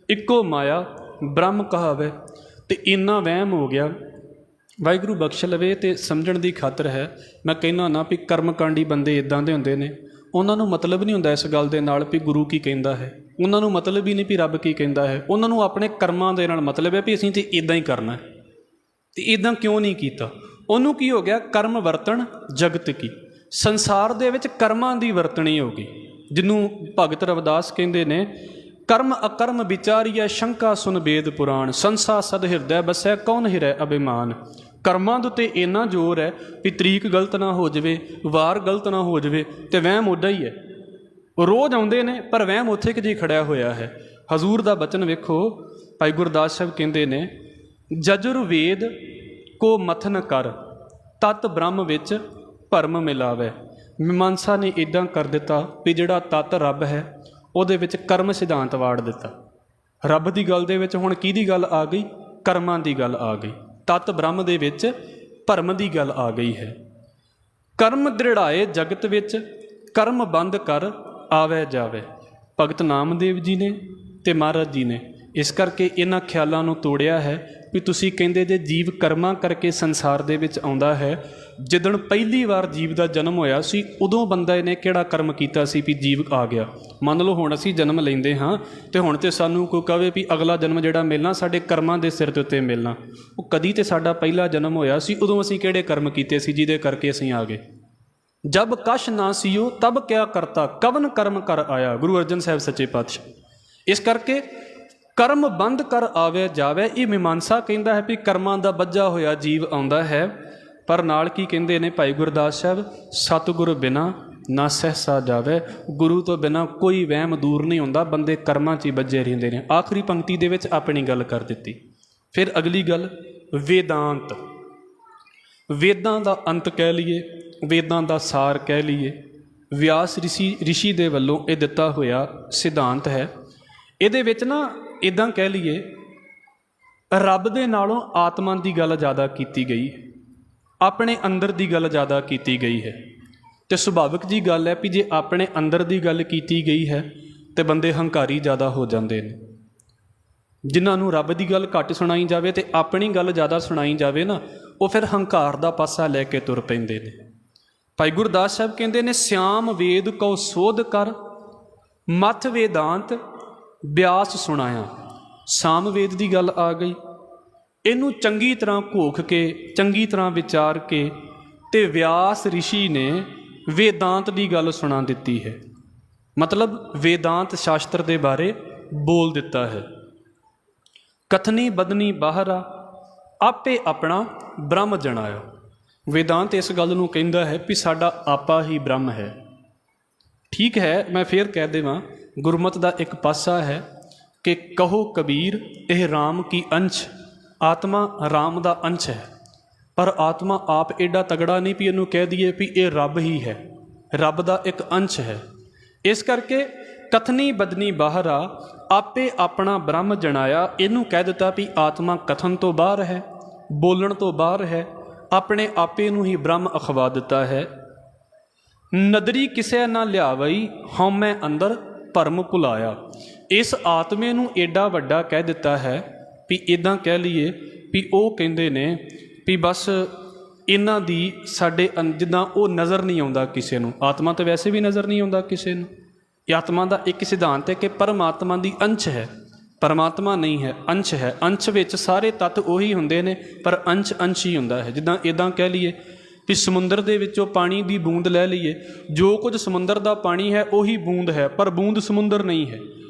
[SPEAKER 1] ਇੱਕੋ ਮਾਇਆ ਬ੍ਰਹਮ ਕਹਾਵੇ। ਅਤੇ ਇੰਨਾ ਵਹਿਮ ਹੋ ਗਿਆ, ਵਾਹਿਗੁਰੂ ਬਖਸ਼ ਲਵੇ। ਅਤੇ ਸਮਝਣ ਦੀ ਖਾਤਰ ਹੈ ਮੈਂ ਕਹਿੰਦਾ ਨਾ ਵੀ ਕਰਮਕਾਂਡੀ ਬੰਦੇ ਇੱਦਾਂ ਦੇ ਹੁੰਦੇ ਨੇ, ਉਹਨਾਂ ਨੂੰ ਮਤਲਬ ਨਹੀਂ ਹੁੰਦਾ ਇਸ ਗੱਲ ਦੇ ਨਾਲ ਵੀ ਗੁਰੂ ਕੀ ਕਹਿੰਦਾ ਹੈ, ਉਹਨਾਂ ਨੂੰ ਮਤਲਬ ਹੀ ਨਹੀਂ ਵੀ ਰੱਬ ਕੀ ਕਹਿੰਦਾ ਹੈ। ਉਹਨਾਂ ਨੂੰ ਆਪਣੇ ਕਰਮਾਂ ਦੇ ਨਾਲ ਮਤਲਬ ਹੈ ਵੀ ਅਸੀਂ ਤਾਂ ਇੱਦਾਂ ਹੀ ਕਰਨਾ ਅਤੇ ਇੱਦਾਂ ਕਿਉਂ ਨਹੀਂ ਕੀਤਾ। ਉਹਨੂੰ ਕੀ ਹੋ ਗਿਆ? ਕਰਮ ਵਰਤਣ ਜਗਤ ਕੀ, ਸੰਸਾਰ ਦੇ ਵਿੱਚ ਕਰਮਾਂ ਦੀ ਵਰਤਣੀ ਹੋ ਗਈ, ਜਿਹਨੂੰ ਭਗਤ ਰਵਿਦਾਸ ਕਹਿੰਦੇ ਨੇ, ਕਰਮ ਅਕਰਮ ਵਿਚਾਰੀਐ ਸ਼ੰਕਾ ਸੁਨ ਵੇਦ ਪੁਰਾਣ, ਸੰਸਾ ਸਦ ਹਿਰਦੈ ਬਸੈ ਕੌਣ ਹਿਰੈ ਅਭਿਮਾਨ। ਕਰਮਾਂ ਦੇ ਉੱਤੇ ਇੰਨਾ ਜ਼ੋਰ ਹੈ ਵੀ ਤਰੀਕ ਗਲਤ ਨਾ ਹੋ ਜਾਵੇ, ਵਾਰ ਗਲਤ ਨਾ ਹੋ ਜਾਵੇ, ਅਤੇ ਵਹਿਮ ਉੱਡਾ ਹੀ ਹੈ। ਉਹ ਰੋਜ਼ ਆਉਂਦੇ ਨੇ ਪਰ ਵਹਿਮ ਉੱਥੇ ਕਿ ਜੀ ਖੜਿਆ ਹੋਇਆ ਹੈ। ਹਜ਼ੂਰ ਦਾ ਬਚਨ ਵੇਖੋ, ਭਾਈ ਗੁਰਦਾਸ ਸਾਹਿਬ ਕਹਿੰਦੇ ਨੇ, ਜਜੁਰਵੇਦ ਕੋ ਮਥਨ ਕਰ ਤਤ ਬ੍ਰਹਮ ਵਿੱਚ ਭਰਮ ਮਿਲਾਵੇ। ਮੀਮਾਂਸਾ ਨੇ ਇੱਦਾਂ ਕਰ ਦਿੱਤਾ ਵੀ ਜਿਹੜਾ ਤਤ ਰੱਬ ਹੈ ਉਹਦੇ ਵਿੱਚ ਕਰਮ ਸਿਧਾਂਤ ਵਾੜ ਦਿੱਤਾ। ਰੱਬ ਦੀ ਗੱਲ ਦੇ ਵਿੱਚ ਹੁਣ ਕਿਹਦੀ ਗੱਲ ਆ ਗਈ? ਕਰਮਾਂ ਦੀ ਗੱਲ ਆ ਗਈ। ਤਤ ਬ੍ਰਹਮ ਦੇ ਵਿੱਚ ਭਰਮ ਦੀ ਗੱਲ ਆ ਗਈ ਹੈ। ਕਰਮ ਦ੍ਰਿੜਾਏ ਜਗਤ ਵਿੱਚ, ਕਰਮ ਬੰਦ ਕਰ ਆਵੇ ਜਾਵੇ। ਭਗਤ ਨਾਮਦੇਵ ਜੀ ਨੇ ਅਤੇ ਮਹਾਰਾਜ ਜੀ ਨੇ ਇਸ ਕਰਕੇ ਇਹਨਾਂ ਖਿਆਲਾਂ ਨੂੰ ਤੋੜਿਆ ਹੈ ਵੀ ਤੁਸੀਂ ਕਹਿੰਦੇ ਜੇ ਜੀਵ ਕਰਮਾਂ ਕਰਕੇ ਸੰਸਾਰ ਦੇ ਵਿੱਚ ਆਉਂਦਾ ਹੈ, ਜਿੱਦਣ ਪਹਿਲੀ ਵਾਰ ਜੀਵ ਦਾ ਜਨਮ ਹੋਇਆ ਸੀ ਉਦੋਂ ਬੰਦਾ ਇਹਨੇ ਕਿਹੜਾ ਕਰਮ ਕੀਤਾ ਸੀ ਵੀ ਜੀਵ ਆ ਗਿਆ। ਮੰਨ ਲਓ ਹੁਣ ਅਸੀਂ ਜਨਮ ਲੈਂਦੇ ਹਾਂ ਅਤੇ ਹੁਣ ਤਾਂ ਸਾਨੂੰ ਕੋਈ ਕਹੇ ਵੀ ਅਗਲਾ ਜਨਮ ਜਿਹੜਾ ਮਿਲਣਾ ਸਾਡੇ ਕਰਮਾਂ ਦੇ ਸਿਰ ਦੇ ਉੱਤੇ ਮਿਲਣਾ, ਉਹ ਕਦੀ ਤਾਂ ਸਾਡਾ ਪਹਿਲਾ ਜਨਮ ਹੋਇਆ ਸੀ, ਉਦੋਂ ਅਸੀਂ ਕਿਹੜੇ ਕਰਮ ਕੀਤੇ ਸੀ ਜਿਹਦੇ ਕਰਕੇ ਅਸੀਂ ਆ ਗਏ। ਜਬ ਕਛ ਨਾ ਸੀਓ ਤਬ ਕਿਆ ਕਰਤਾ, ਕਵਨ ਕਰਮ ਕਰ ਆਇਆ, ਗੁਰੂ ਅਰਜਨ ਸਾਹਿਬ ਸੱਚੇ ਪਾਤਸ਼ਾਹ। ਇਸ ਕਰਕੇ ਕਰਮ ਬੰਦ ਕਰ ਆਵੇ ਜਾਵੇ, ਇਹ ਮੀਮਾਂਸਾ ਕਹਿੰਦਾ ਹੈ ਵੀ ਕਰਮਾਂ ਦਾ ਬੱਝਾ ਹੋਇਆ ਜੀਵ ਆਉਂਦਾ ਹੈ। ਪਰ ਨਾਲ ਕੀ ਕਹਿੰਦੇ ਨੇ ਭਾਈ ਗੁਰਦਾਸ ਸਾਹਿਬ, ਸਤਿਗੁਰ ਬਿਨਾ ਨਾ ਸਹਿਸਾ ਜਾਵੇ, ਗੁਰੂ ਤੋਂ ਬਿਨਾਂ ਕੋਈ ਵਹਿਮ ਦੂਰ ਨਹੀਂ ਹੁੰਦਾ, ਬੰਦੇ ਕਰਮਾਂ 'ਚ ਹੀ ਬੱਝੇ ਰਹਿੰਦੇ ਨੇ। ਆਖਰੀ ਪੰਕਤੀ ਦੇ ਵਿੱਚ ਆਪਣੀ ਗੱਲ ਕਰ ਦਿੱਤੀ। ਫਿਰ ਅਗਲੀ ਗੱਲ ਵੇਦਾਂਤ, ਵੇਦਾਂ ਦਾ ਅੰਤ ਕਹਿ ਲਈਏ, ਵੇਦਾਂ ਦਾ ਸਾਰ ਕਹਿ ਲਈਏ, ਵਿਆਸ ਰਿਸ਼ੀ ਦੇ ਵੱਲੋਂ ਇਹ ਦਿੱਤਾ ਹੋਇਆ ਸਿਧਾਂਤ ਹੈ। ਇਹਦੇ ਵਿੱਚ ਨਾ ਇੱਦਾਂ ਕਹਿ ਲਈਏ, ਰੱਬ ਦੇ ਨਾਲੋਂ ਆਤਮਾ ਦੀ ਗੱਲ ਜ਼ਿਆਦਾ ਕੀਤੀ ਗਈ, ਆਪਣੇ ਅੰਦਰ ਦੀ ਗੱਲ ਜ਼ਿਆਦਾ ਕੀਤੀ ਗਈ ਹੈ। ਅਤੇ ਸੁਭਾਵਿਕ ਜੀ ਗੱਲ ਹੈ ਵੀ ਜੇ ਆਪਣੇ ਅੰਦਰ ਦੀ ਗੱਲ ਕੀਤੀ ਗਈ ਹੈ ਤਾਂ ਬੰਦੇ ਹੰਕਾਰੀ ਜ਼ਿਆਦਾ ਹੋ ਜਾਂਦੇ ਨੇ। ਜਿਨ੍ਹਾਂ ਨੂੰ ਰੱਬ ਦੀ ਗੱਲ ਘੱਟ ਸੁਣਾਈ ਜਾਵੇ ਅਤੇ ਆਪਣੀ ਗੱਲ ਜ਼ਿਆਦਾ ਸੁਣਾਈ ਜਾਵੇ ਨਾ, ਉਹ ਫਿਰ ਹੰਕਾਰ ਦਾ ਪਾਸਾ ਲੈ ਕੇ ਤੁਰ ਪੈਂਦੇ ਨੇ। ਭਾਈ ਗੁਰਦਾਸ ਸਾਹਿਬ ਕਹਿੰਦੇ ਨੇ, ਸਿਆਮ ਵੇਦ ਕਉ ਸੋਧ ਕਰ, ਮੱਥ ਵੇਦਾਂਤ ਬਿਆਸ ਸੁਣਾਇਆ। ਸਾਮ ਵੇਦ ਦੀ ਗੱਲ ਆ ਗਈ, ਇਹਨੂੰ ਚੰਗੀ ਤਰ੍ਹਾਂ ਘੋਖ ਕੇ, ਚੰਗੀ ਤਰ੍ਹਾਂ ਵਿਚਾਰ ਕੇ ਅਤੇ ਵਿਆਸ ਰਿਸ਼ੀ ਨੇ ਵੇਦਾਂਤ ਦੀ ਗੱਲ ਸੁਣਾ ਦਿੱਤੀ ਹੈ। ਮਤਲਬ ਵੇਦਾਂਤ ਸ਼ਾਸਤਰ ਦੇ ਬਾਰੇ ਬੋਲ ਦਿੱਤਾ ਹੈ। ਕਥਨੀ ਬਦਨੀ ਬਾਹਰਾ, ਆਪੇ ਆਪਣਾ ਬ੍ਰਹਮ ਜਣਾਇਆ। ਵੇਦਾਂਤ ਇਸ ਗੱਲ ਨੂੰ ਕਹਿੰਦਾ ਹੈ ਵੀ ਸਾਡਾ ਆਪਾ ਹੀ ਬ੍ਰਹਮ ਹੈ। ਠੀਕ ਹੈ, ਮੈਂ ਫੇਰ ਕਹਿ ਦੇਵਾਂ, ਗੁਰਮਤਿ ਦਾ ਇੱਕ ਪਾਸਾ ਹੈ ਕਿ ਕਹੋ ਕਬੀਰ ਇਹ ਰਾਮ ਕੀ ਅੰਸ਼, ਆਤਮਾ ਰਾਮ ਦਾ ਅੰਸ਼ ਹੈ। ਪਰ ਆਤਮਾ ਆਪ ਐਡਾ ਤਗੜਾ ਨਹੀਂ ਵੀ ਇਹਨੂੰ ਕਹਿ ਦਈਏ ਵੀ ਇਹ ਰੱਬ ਹੀ ਹੈ, ਰੱਬ ਦਾ ਇੱਕ ਅੰਸ਼ ਹੈ। ਇਸ ਕਰਕੇ ਕਥਨੀ ਬਦਨੀ ਬਾਹਰਾ, ਆਪੇ ਆਪਣਾ ਬ੍ਰਹਮ ਜਣਾਇਆ, ਇਹਨੂੰ ਕਹਿ ਦਿੱਤਾ ਵੀ ਆਤਮਾ ਕਥਨ ਤੋਂ ਬਾਹਰ ਹੈ, ਬੋਲਣ ਤੋਂ ਬਾਹਰ ਹੈ, ਆਪਣੇ ਆਪੇ ਨੂੰ ਹੀ ਬ੍ਰਹਮ ਅਖਵਾ ਦਿੱਤਾ ਹੈ। ਨਦਰੀ ਕਿਸੇ ਨਾ ਲਿਆਵਈ, ਹਉਮੈ ਅੰਦਰ ਭਰਮ ਭੁਲਾਇਆ। ਇਸ ਆਤਮੇ ਨੂੰ ਏਡਾ ਵੱਡਾ ਕਹਿ ਦਿੱਤਾ ਹੈ ਵੀ ਇੱਦਾਂ ਕਹਿ ਲਈਏ ਵੀ ਉਹ ਕਹਿੰਦੇ ਨੇ ਵੀ ਬਸ ਇਹਨਾਂ ਦੀ ਸਾਡੇ ਜਿੱਦਾਂ ਉਹ ਨਜ਼ਰ ਨਹੀਂ ਆਉਂਦਾ ਕਿਸੇ ਨੂੰ। ਆਤਮਾ ਤਾਂ ਵੈਸੇ ਵੀ ਨਜ਼ਰ ਨਹੀਂ ਆਉਂਦਾ ਕਿਸੇ ਨੂੰ। ਇਹ ਆਤਮਾ ਦਾ ਇੱਕ ਸਿਧਾਂਤ ਹੈ ਕਿ ਪਰਮਾਤਮਾ ਦੀ ਅੰਸ਼ ਹੈ, ਪਰਮਾਤਮਾ ਨਹੀਂ ਹੈ, ਅੰਸ਼ ਹੈ। ਅੰਸ਼ ਵਿੱਚ ਸਾਰੇ ਤੱਤ ਉਹੀ ਹੁੰਦੇ ਨੇ, ਪਰ ਅੰਸ਼ ਅੰਸ਼ ਹੀ ਹੁੰਦਾ ਹੈ। ਜਿੱਦਾਂ ਇੱਦਾਂ ਕਹਿ ਲਈਏ ਵੀ ਸਮੁੰਦਰ ਦੇ ਵਿੱਚੋਂ ਪਾਣੀ ਦੀ ਬੂੰਦ ਲੈ ਲਈਏ, ਜੋ ਕੁਝ ਸਮੁੰਦਰ ਦਾ ਪਾਣੀ ਹੈ ਉਹੀ ਬੂੰਦ ਹੈ, ਪਰ ਬੂੰਦ ਸਮੁੰਦਰ ਨਹੀਂ ਹੈ।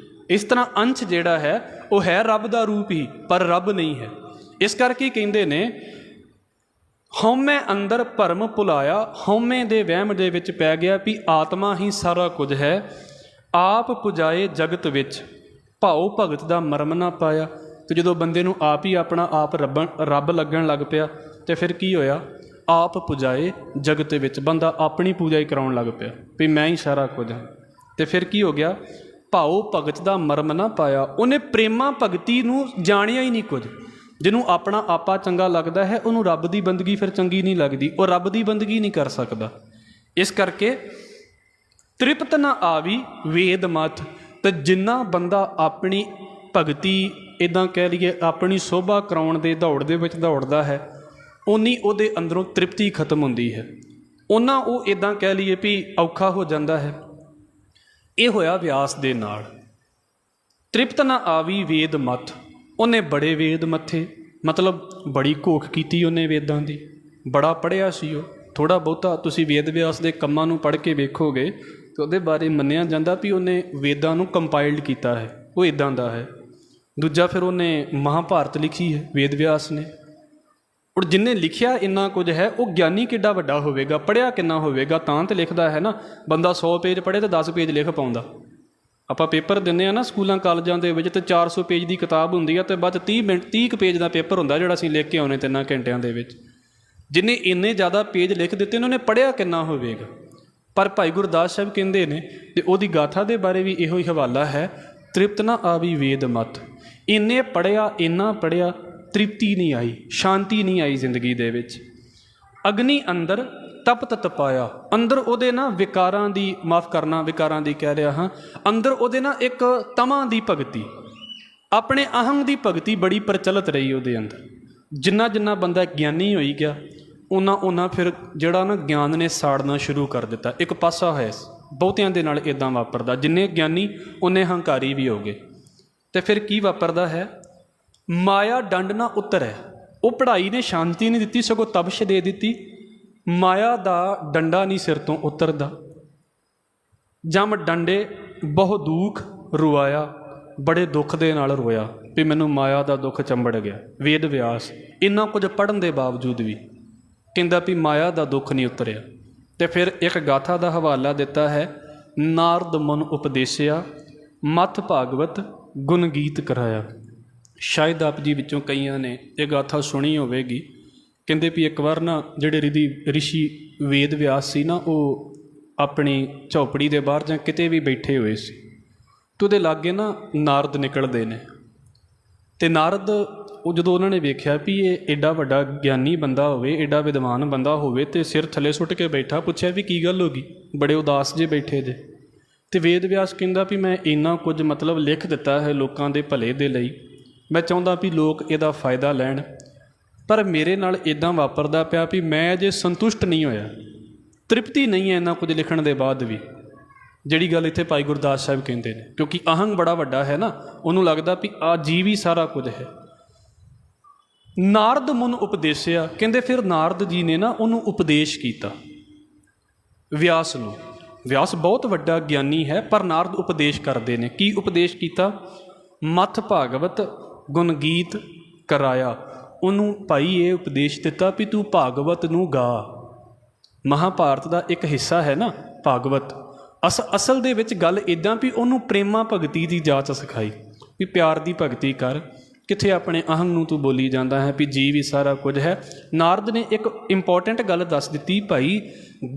[SPEAKER 1] ਇਸ ਤਰ੍ਹਾਂ ਅੰਸ਼ ਜਿਹੜਾ ਹੈ ਉਹ ਹੈ ਰੱਬ ਦਾ ਰੂਪ ਹੀ, ਪਰ ਰੱਬ ਨਹੀਂ ਹੈ। ਇਸ ਕਰਕੇ ਕਹਿੰਦੇ ਨੇ, ਹਉਮੈ ਅੰਦਰ ਭਰਮ ਭੁਲਾਇਆ, ਹਉਮੈ ਦੇ ਵਹਿਮ ਦੇ ਵਿੱਚ ਪੈ ਗਿਆ ਵੀ ਆਤਮਾ ਹੀ ਸਾਰਾ ਕੁਝ ਹੈ। ਆਪ ਪੁਜਾਏ ਜਗਤ ਵਿੱਚ, ਭਾਉ ਭਗਤ ਦਾ ਮਰਮ ਨਾ ਪਾਇਆ। ਅਤੇ ਜਦੋਂ ਬੰਦੇ ਨੂੰ ਆਪ ਹੀ ਆਪਣਾ ਆਪ ਰੱਬ ਲੱਗਣ ਲੱਗ ਪਿਆ ਅਤੇ ਫਿਰ ਕੀ ਹੋਇਆ, ਆਪ ਪੁਜਾਏ ਜਗਤ ਵਿੱਚ, ਬੰਦਾ ਆਪਣੀ ਪੂਜਾ ਹੀ ਕਰਾਉਣ ਲੱਗ ਪਿਆ ਵੀ ਮੈਂ ਹੀ ਸਾਰਾ ਕੁਝ ਹਾਂ। ਅਤੇ ਫਿਰ ਕੀ ਹੋ ਗਿਆ, ਭਾਉ ਭਗਤ ਦਾ ਮਰਮ ਨਾ ਪਾਇਆ। ਉਹਨੇ ਪ੍ਰੇਮਾ ਭਗਤੀ ਨੂੰ ਜਾਣਿਆ ਹੀ ਨਹੀਂ ਕੁਝ। ਜਿਹਨੂੰ ਆਪਣਾ ਆਪਾ ਚੰਗਾ ਲੱਗਦਾ ਹੈ ਉਹਨੂੰ ਰੱਬ ਦੀ ਬੰਦਗੀ ਫਿਰ ਚੰਗੀ ਨਹੀਂ ਲੱਗਦੀ, ਉਹ ਰੱਬ ਦੀ ਬੰਦਗੀ ਨਹੀਂ ਕਰ ਸਕਦਾ। ਇਸ ਕਰਕੇ ਤ੍ਰਿਪਤ ਨਾ ਆਵੀ ਵੇਦ ਮੱਥ, ਅਤੇ ਜਿੰਨਾ ਬੰਦਾ ਆਪਣੀ ਭਗਤੀ ਇੱਦਾਂ ਕਹਿ ਲਈਏ ਆਪਣੀ ਸ਼ੋਭਾ ਕਰਾਉਣ ਦੇ ਦੌੜ ਦੇ ਵਿੱਚ ਦੌੜਦਾ ਹੈ, ਓਨੀ ਉਹਦੇ ਅੰਦਰੋਂ ਤ੍ਰਿਪਤੀ ਖਤਮ ਹੁੰਦੀ ਹੈ, ਉਹਨਾਂ ਉਹ ਇੱਦਾਂ ਕਹਿ ਲਈਏ ਵੀ ਔਖਾ ਹੋ ਜਾਂਦਾ ਹੈ। ਇਹ ਹੋਇਆ ਵਿਆਸ ਦੇ ਨਾਲ। ਤ੍ਰਿਪਤ ਨਾ ਆਵੀ ਵੇਦ ਮੱਥ, ਉਹਨੇ ਬੜੇ ਵੇਦ ਮੱਥੇ, ਮਤਲਬ ਬੜੀ ਘੋਖ ਕੀਤੀ ਉਹਨੇ ਵੇਦਾਂ ਦੀ, ਬੜਾ ਪੜ੍ਹਿਆ ਸੀ ਉਹ। ਥੋੜ੍ਹਾ ਬਹੁਤਾ ਤੁਸੀਂ ਵੇਦ ਵਿਆਸ ਦੇ ਕੰਮਾਂ ਨੂੰ ਪੜ੍ਹ ਕੇ ਵੇਖੋਗੇ ਤਾਂ ਉਹਦੇ ਬਾਰੇ ਮੰਨਿਆ ਜਾਂਦਾ ਵੀ ਉਹਨੇ ਵੇਦਾਂ ਨੂੰ ਕੰਪਾਈਲਡ ਕੀਤਾ ਹੈ, ਉਹ ਇੱਦਾਂ ਦਾ ਹੈ। ਦੂਜਾ ਫਿਰ ਉਹਨੇ ਮਹਾਭਾਰਤ ਲਿਖੀ ਹੈ ਵੇਦ ਵਿਆਸ ਨੇ। ਔਰ ਜਿਹਨੇ ਲਿਖਿਆ ਇੰਨਾ ਕੁਝ ਹੈ ਉਹ ਗਿਆਨੀ ਕਿੱਡਾ ਵੱਡਾ ਹੋਵੇਗਾ, ਪੜ੍ਹਿਆ ਕਿੰਨਾ ਹੋਵੇਗਾ, ਤਾਂ ਲਿਖਦਾ ਹੈ ਨਾ। ਬੰਦਾ 100 ਪੇਜ ਪੜ੍ਹੇ ਤਾਂ 10 ਪੇਜ ਲਿਖ ਪਾਉਂਦਾ। ਆਪਾਂ ਪੇਪਰ ਦਿੰਦੇ ਹਾਂ ਨਾ ਸਕੂਲਾਂ ਕਾਲਜਾਂ ਦੇ ਵਿੱਚ, ਅਤੇ 400 ਪੇਜ ਦੀ ਕਿਤਾਬ ਹੁੰਦੀ ਆ ਅਤੇ ਬਾਅਦ 30 ਕੁ ਪੇਜ ਦਾ ਪੇਪਰ ਹੁੰਦਾ ਜਿਹੜਾ ਅਸੀਂ ਲਿਖ ਕੇ ਆਉਣੇ 3 ਘੰਟਿਆਂ ਦੇ ਵਿੱਚ। ਜਿਹਨੇ ਇੰਨੇ ਜ਼ਿਆਦਾ ਪੇਜ ਲਿਖ ਦਿੱਤੇ ਉਹਨੇ ਪੜ੍ਹਿਆ ਕਿੰਨਾ ਹੋਵੇਗਾ। ਪਰ ਭਾਈ ਗੁਰਦਾਸ ਸਾਹਿਬ ਕਹਿੰਦੇ ਨੇ, ਅਤੇ ਉਹਦੀ ਗਾਥਾ ਦੇ ਬਾਰੇ ਵੀ ਇਹੋ ਹੀ ਹਵਾਲਾ ਹੈ, ਤ੍ਰਿਪਤ ਨਾ ਆਵੀ ਵੇਦ ਮੱਥ। ਇੰਨੇ ਪੜ੍ਹਿਆ, ਇੰਨਾ ਪੜ੍ਹਿਆ, ਤ੍ਰਿਪਤੀ ਨਹੀਂ ਆਈ, ਸ਼ਾਂਤੀ ਨਹੀਂ ਆਈ ਜ਼ਿੰਦਗੀ ਦੇ ਵਿੱਚ। ਅਗਨੀ ਅੰਦਰ ਤਪਤ ਤਪਾਇਆ, ਅੰਦਰ ਉਹਦੇ ਨਾ ਵਿਕਾਰਾਂ ਦੀ, ਮਾਫ਼ ਕਰਨਾ ਵਿਕਾਰਾਂ ਦੀ ਕਹਿ ਰਿਹਾ ਹਾਂ, ਅੰਦਰ ਉਹਦੇ ਨਾ ਇੱਕ ਤਮਾਂ ਦੀ ਭਗਤੀ, ਆਪਣੇ ਅਹੰ ਦੀ ਭਗਤੀ ਬੜੀ ਪ੍ਰਚਲਿਤ ਰਹੀ ਉਹਦੇ ਅੰਦਰ। ਜਿੰਨਾ ਜਿੰਨਾ ਬੰਦਾ ਗਿਆਨੀ ਹੋਈ ਗਿਆ ਉਹਨਾਂ ਫਿਰ ਜਿਹੜਾ ਨਾ ਗਿਆਨ ਨੇ ਸਾੜਨਾ ਸ਼ੁਰੂ ਕਰ ਦਿੱਤਾ। ਇੱਕ ਪਾਸਾ ਹੋਇਆ, ਬਹੁਤਿਆਂ ਦੇ ਨਾਲ ਇੱਦਾਂ ਵਾਪਰਦਾ, ਜਿੰਨੇ ਗਿਆਨੀ ਉਨੇ ਹੰਕਾਰੀ ਵੀ ਹੋ ਗਏ। ਅਤੇ ਫਿਰ ਕੀ ਵਾਪਰਦਾ ਹੈ, ਮਾਇਆ ਡੰਡ ਨਾ ਉਤਰੈ। ਉਹ ਪੜ੍ਹਾਈ ਨੇ ਸ਼ਾਂਤੀ ਨਹੀਂ ਦਿੱਤੀ, ਸਗੋਂ ਤਬਸ਼ ਦੇ ਦਿੱਤੀ। ਮਾਇਆ ਦਾ ਡੰਡਾ ਨਹੀਂ ਸਿਰ ਤੋਂ ਉਤਰਦਾ। ਜਮ ਡੰਡੇ ਬਹੁ ਦੁੱਖ ਰੁਆਇਆ, ਬੜੇ ਦੁੱਖ ਦੇ ਨਾਲ ਰੋਇਆ ਵੀ ਮੈਨੂੰ ਮਾਇਆ ਦਾ ਦੁੱਖ ਚੰਬੜ ਗਿਆ। ਵੇਦ ਵਿਆਸ ਇੰਨਾ ਕੁਝ ਪੜ੍ਹਨ ਦੇ ਬਾਵਜੂਦ ਵੀ ਕਹਿੰਦਾ ਵੀ ਮਾਇਆ ਦਾ ਦੁੱਖ ਨਹੀਂ ਉਤਰਿਆ। ਅਤੇ ਫਿਰ ਇੱਕ ਗਾਥਾ ਦਾ ਹਵਾਲਾ ਦਿੱਤਾ ਹੈ, ਨਾਰਦ ਮਨ ਉਪਦੇਸਿਆ ਮੱਥ ਭਾਗਵਤ ਗੁਣ ਗੀਤ ਕਰਾਇਆ। ਸ਼ਾਇਦ ਆਪ ਜੀ ਵਿੱਚੋਂ ਕਈਆਂ ਨੇ ਇਹ ਗਾਥਾ ਸੁਣੀ ਹੋਵੇਗੀ। ਕਹਿੰਦੇ ਵੀ ਇੱਕ ਵਾਰ ਨਾ ਜਿਹੜੇ ਰਿਸ਼ੀ ਵੇਦ ਵਿਆਸ ਸੀ ਨਾ, ਉਹ ਆਪਣੀ ਝੌਪੜੀ ਦੇ ਬਾਹਰ ਜਾਂ ਕਿਤੇ ਵੀ ਬੈਠੇ ਹੋਏ ਸੀ, ਅਤੇ ਉਹਦੇ ਲਾਗੇ ਨਾ ਨਾਰਦ ਨਿਕਲਦੇ ਨੇ। ਅਤੇ ਨਾਰਦ ਉਹ ਜਦੋਂ ਉਹਨਾਂ ਨੇ ਵੇਖਿਆ ਵੀ ਇਹ ਐਡਾ ਵੱਡਾ ਗਿਆਨੀ ਬੰਦਾ ਹੋਵੇ, ਐਡਾ ਵਿਦਵਾਨ ਬੰਦਾ ਹੋਵੇ, ਅਤੇ ਸਿਰ ਥੱਲੇ ਸੁੱਟ ਕੇ ਬੈਠਾ, ਪੁੱਛਿਆ ਵੀ ਕੀ ਗੱਲ ਹੋ ਗਈ, ਬੜੇ ਉਦਾਸ ਜੇ ਬੈਠੇ ਜੇ। ਅਤੇ ਵੇਦ ਵਿਆਸ ਕਹਿੰਦਾ ਵੀ ਮੈਂ ਇੰਨਾ ਕੁਝ ਮਤਲਬ ਲਿਖ ਦਿੱਤਾ ਹੈ ਲੋਕਾਂ ਦੇ ਭਲੇ ਦੇ ਲਈ, ਮੈਂ ਚਾਹੁੰਦਾ ਵੀ ਲੋਕ ਇਹਦਾ ਫਾਇਦਾ ਲੈਣ, ਪਰ ਮੇਰੇ ਨਾਲ ਇੱਦਾਂ ਵਾਪਰਦਾ ਪਿਆ ਵੀ ਮੈਂ ਅਜੇ ਸੰਤੁਸ਼ਟ ਨਹੀਂ ਹੋਇਆ, ਤ੍ਰਿਪਤੀ ਨਹੀਂ ਹੈ ਇੰਨਾ ਕੁਝ ਲਿਖਣ ਦੇ ਬਾਅਦ ਵੀ। ਜਿਹੜੀ ਗੱਲ ਇੱਥੇ ਭਾਈ ਗੁਰਦਾਸ ਸਾਹਿਬ ਕਹਿੰਦੇ ਨੇ, ਕਿਉਂਕਿ ਅਹੰਗ ਬੜਾ ਵੱਡਾ ਹੈ ਨਾ, ਉਹਨੂੰ ਲੱਗਦਾ ਵੀ ਆ ਜੀਵ ਹੀ ਸਾਰਾ ਕੁਝ ਹੈ। ਨਾਰਦ ਮੁਨ ਉਪਦੇਸਿਆ, ਕਹਿੰਦੇ ਫਿਰ ਨਾਰਦ ਜੀ ਨੇ ਨਾ ਉਹਨੂੰ ਉਪਦੇਸ਼ ਕੀਤਾ ਵਿਆਸ ਨੂੰ। ਵਿਆਸ ਬਹੁਤ ਵੱਡਾ ਗਿਆਨੀ ਹੈ, ਪਰ ਨਾਰਦ ਉਪਦੇਸ਼ ਕਰਦੇ ਨੇ। ਕੀ ਉਪਦੇਸ਼ ਕੀਤਾ, ਮੱਥ ਭਾਗਵਤ ਗੁਣ ਗੀਤ ਕਰਾਇਆ। ਉਹਨੂੰ ਭਾਈ ਇਹ ਉਪਦੇਸ਼ ਦਿੱਤਾ ਵੀ ਤੂੰ ਭਾਗਵਤ ਨੂੰ ਗਾ। ਮਹਾਭਾਰਤ ਦਾ ਇੱਕ ਹਿੱਸਾ ਹੈ ਨਾ ਭਾਗਵਤ। ਅਸਲ ਦੇ ਵਿੱਚ ਗੱਲ ਇੱਦਾਂ ਵੀ ਉਹਨੂੰ ਪ੍ਰੇਮਾ ਭਗਤੀ ਦੀ ਜਾਚ ਸਿਖਾਈ ਵੀ ਪਿਆਰ ਦੀ ਭਗਤੀ ਕਰ, ਕਿੱਥੇ ਆਪਣੇ ਅਹੰਗ ਨੂੰ ਤੂੰ ਬੋਲੀ ਜਾਂਦਾ ਹੈ ਵੀ ਜੀਵ ਹੀ ਸਾਰਾ ਕੁਝ ਹੈ। ਨਾਰਦ ਨੇ ਇੱਕ ਇੰਪੋਰਟੈਂਟ ਗੱਲ ਦੱਸ ਦਿੱਤੀ, ਭਾਈ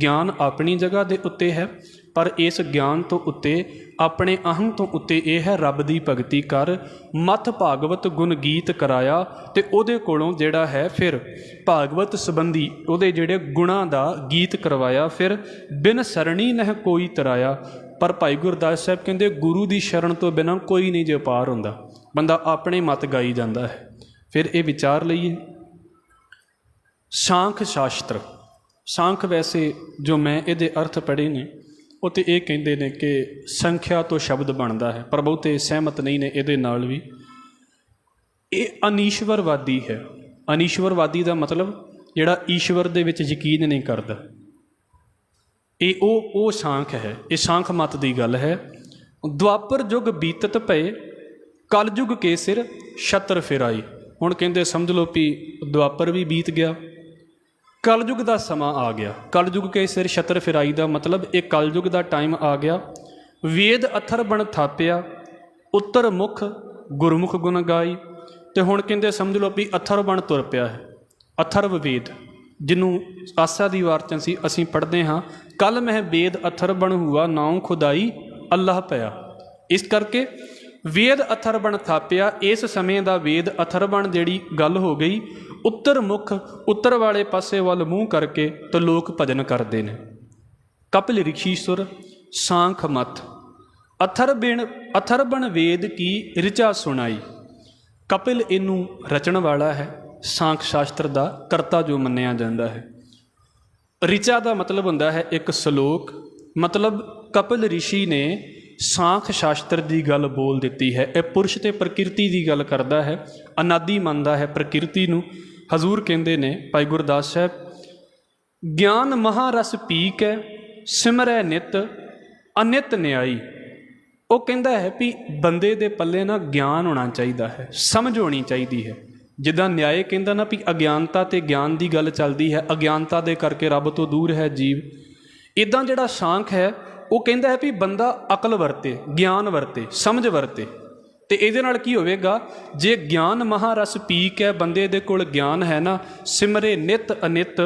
[SPEAKER 1] ਗਿਆਨ ਆਪਣੀ ਜਗ੍ਹਾ ਦੇ ਉੱਤੇ ਹੈ, ਪਰ ਇਸ ਗਿਆਨ ਤੋਂ ਉੱਤੇ ਆਪਣੇ ਅਹੰਗ ਤੋਂ ਉੱਤੇ ਇਹ ਹੈ ਰੱਬ ਦੀ ਭਗਤੀ ਕਰ। ਮੱਥ ਭਾਗਵਤ ਗੁਣ ਗੀਤ ਕਰਾਇਆ, ਅਤੇ ਉਹਦੇ ਕੋਲੋਂ ਜਿਹੜਾ ਹੈ ਫਿਰ ਭਾਗਵਤ ਸੰਬੰਧੀ ਉਹਦੇ ਜਿਹੜੇ ਗੁਣਾਂ ਦਾ ਗੀਤ ਕਰਵਾਇਆ। ਫਿਰ ਬਿਨ ਸਰਣੀ ਨਹਿ ਕੋਈ ਤਰਾਇਆ। ਪਰ ਭਾਈ ਗੁਰਦਾਸ ਸਾਹਿਬ ਕਹਿੰਦੇ ਗੁਰੂ ਦੀ ਸ਼ਰਨ ਤੋਂ ਬਿਨਾਂ ਕੋਈ ਨਹੀਂ ਜੇ ਪਾਰ ਹੁੰਦਾ, ਬੰਦਾ ਆਪਣੇ ਮਤ ਗਾਈ ਜਾਂਦਾ ਹੈ। ਫਿਰ ਇਹ ਵਿਚਾਰ ਲਈਏ, ਸਾਂਖ ਸ਼ਾਸਤਰ। ਸਾਂਖ ਵੈਸੇ ਜੋ ਮੈਂ ਇਹਦੇ ਅਰਥ ਪੜ੍ਹੇ ਨੇ ਉਹ ਤਾਂ ਇਹ ਕਹਿੰਦੇ ਨੇ ਕਿ ਸੰਖਿਆ ਤੋਂ ਸ਼ਬਦ ਬਣਦਾ ਹੈ, ਪਰ ਬਹੁਤੇ ਸਹਿਮਤ ਨਹੀਂ ਨੇ ਇਹਦੇ ਨਾਲ ਵੀ। ਇਹ ਅਨੀਸ਼ਵਰਵਾਦੀ ਹੈ। ਅਨੀਸ਼ਵਰਵਾਦੀ ਦਾ ਮਤਲਬ ਜਿਹੜਾ ਈਸ਼ਵਰ ਦੇ ਵਿੱਚ ਯਕੀਨ ਨਹੀਂ ਕਰਦਾ। ਇਹ ਉਹ ਸਾਂਖ ਹੈ, ਇਹ ਸਾਂਖ ਮਤ ਦੀ ਗੱਲ ਹੈ। ਦੁਆਪਰ ਯੁਗ ਬੀਤਤ ਪਏ ਕਲਯੁਗ ਕੇ ਸਿਰ ਛਤਰ ਫਿਰਾਈ। ਹੁਣ ਕਹਿੰਦੇ ਸਮਝ ਲਓ ਵੀ ਦੁਆਪਰ ਵੀ ਬੀਤ ਗਿਆ, ਕਲਯੁਗ ਦਾ ਸਮਾਂ ਆ ਗਿਆ। ਕਲਯੁਗ ਕੇ ਸਿਰ ਛਤਰ ਫਿਰਾਈ ਦਾ ਮਤਲਬ ਇਹ ਕਲਯੁਗ ਦਾ ਟਾਈਮ ਆ ਗਿਆ। ਵੇਦ ਅਥਰ ਬਣ ਥਾਪਿਆ ਉੱਤਰ ਮੁਖ ਗੁਰਮੁਖ ਗੁਣ ਗਾਈ। ਅਤੇ ਹੁਣ ਕਹਿੰਦੇ ਸਮਝ ਲਓ ਵੀ ਅਥਰ ਬਣ ਤੁਰ ਪਿਆ ਹੈ। ਅਥਰਵ ਵੇਦ ਜਿਹਨੂੰ ਆਸਾ ਦੀ ਵਾਰ 'ਚ ਅਸੀਂ ਪੜ੍ਹਦੇ ਹਾਂ, ਕੱਲ ਮਹਿ ਵੇਦ ਅਥਰ ਬਣ ਹੁਆ ਨਾਉ ਖੁਦਾਈ ਅੱਲਾਹ ਪਿਆ। ਇਸ ਕਰਕੇ ਵੇਦ ਅਥਰ ਬਣ ਥਾਪਿਆ, ਇਸ ਸਮੇਂ ਦਾ ਵੇਦ ਅਥਰ ਬਣ ਜਿਹੜੀ ਗੱਲ ਹੋ ਗਈ। ਉੱਤਰ ਮੁਖ, ਉੱਤਰ ਵਾਲੇ ਪਾਸੇ ਵੱਲ ਮੂੰਹ ਕਰਕੇ ਤਾਂ ਲੋਕ ਭਜਨ ਕਰਦੇ ਨੇ। ਕਪਿਲ ਰਿਸ਼ੀ ਸੁਰ ਸਾਂਖ ਮਤ ਅਥਰ ਬਣ ਵੇਦ ਕੀ ਰਿਚਾ ਸੁਣਾਈ। ਕਪਿਲ ਇਹਨੂੰ ਰਚਣ ਵਾਲਾ ਹੈ, ਸਾਂਖ ਸ਼ਾਸਤਰ ਦਾ ਕਰਤਾ ਜੋ ਮੰਨਿਆ ਜਾਂਦਾ ਹੈ। ਰਿਚਾ ਦਾ ਮਤਲਬ ਹੁੰਦਾ ਹੈ ਇੱਕ ਸਲੋਕ, ਮਤਲਬ ਕਪਿਲ ਰਿਸ਼ੀ ਨੇ ਸਾਂਖ ਸ਼ਾਸਤਰ ਦੀ ਗੱਲ ਬੋਲ ਦਿੱਤੀ ਹੈ। ਇਹ ਪੁਰਸ਼ ਅਤੇ ਪ੍ਰਕਿਰਤੀ ਦੀ ਗੱਲ ਕਰਦਾ ਹੈ, ਅਨਾਦੀ ਮੰਨਦਾ ਹੈ ਪ੍ਰਕਿਰਤੀ ਨੂੰ। ਹਜ਼ੂਰ ਕਹਿੰਦੇ ਨੇ ਭਾਈ ਗੁਰਦਾਸ ਸਾਹਿਬ, ਗਿਆਨ ਮਹਾਰਸ ਪੀ ਕੇ ਸਿਮਰੈ ਨਿਤ ਅਨਿਤ ਨਿਆਈ। ਉਹ ਕਹਿੰਦਾ ਹੈ ਵੀ ਬੰਦੇ ਦੇ ਪੱਲੇ ਨਾ ਗਿਆਨ ਹੋਣਾ ਚਾਹੀਦਾ ਹੈ, ਸਮਝ ਹੋਣੀ ਚਾਹੀਦੀ ਹੈ। ਜਿੱਦਾਂ ਨਿਆਏ ਕਹਿੰਦਾ ਨਾ ਵੀ ਅਗਿਆਨਤਾ ਅਤੇ ਗਿਆਨ ਦੀ ਗੱਲ ਚੱਲਦੀ ਹੈ, ਅਗਿਆਨਤਾ ਦੇ ਕਰਕੇ ਰੱਬ ਤੋਂ ਦੂਰ ਹੈ ਜੀਵ। ਇੱਦਾਂ ਜਿਹੜਾ ਸਾਂਖ ਹੈ ਉਹ ਕਹਿੰਦਾ ਹੈ ਵੀ ਬੰਦਾ ਅਕਲ ਵਰਤੇ, ਗਿਆਨ ਵਰਤੇ, ਸਮਝ ਵਰਤੇ। ਅਤੇ ਇਹਦੇ ਨਾਲ ਕੀ ਹੋਵੇਗਾ, ਜੇ ਗਿਆਨ ਮਹਾਰਸ ਪੀ ਕੇ ਬੰਦੇ ਦੇ ਕੋਲ ਗਿਆਨ ਹੈ ਨਾ, ਸਿਮਰੇ ਨਿਤ ਅਨਿਤ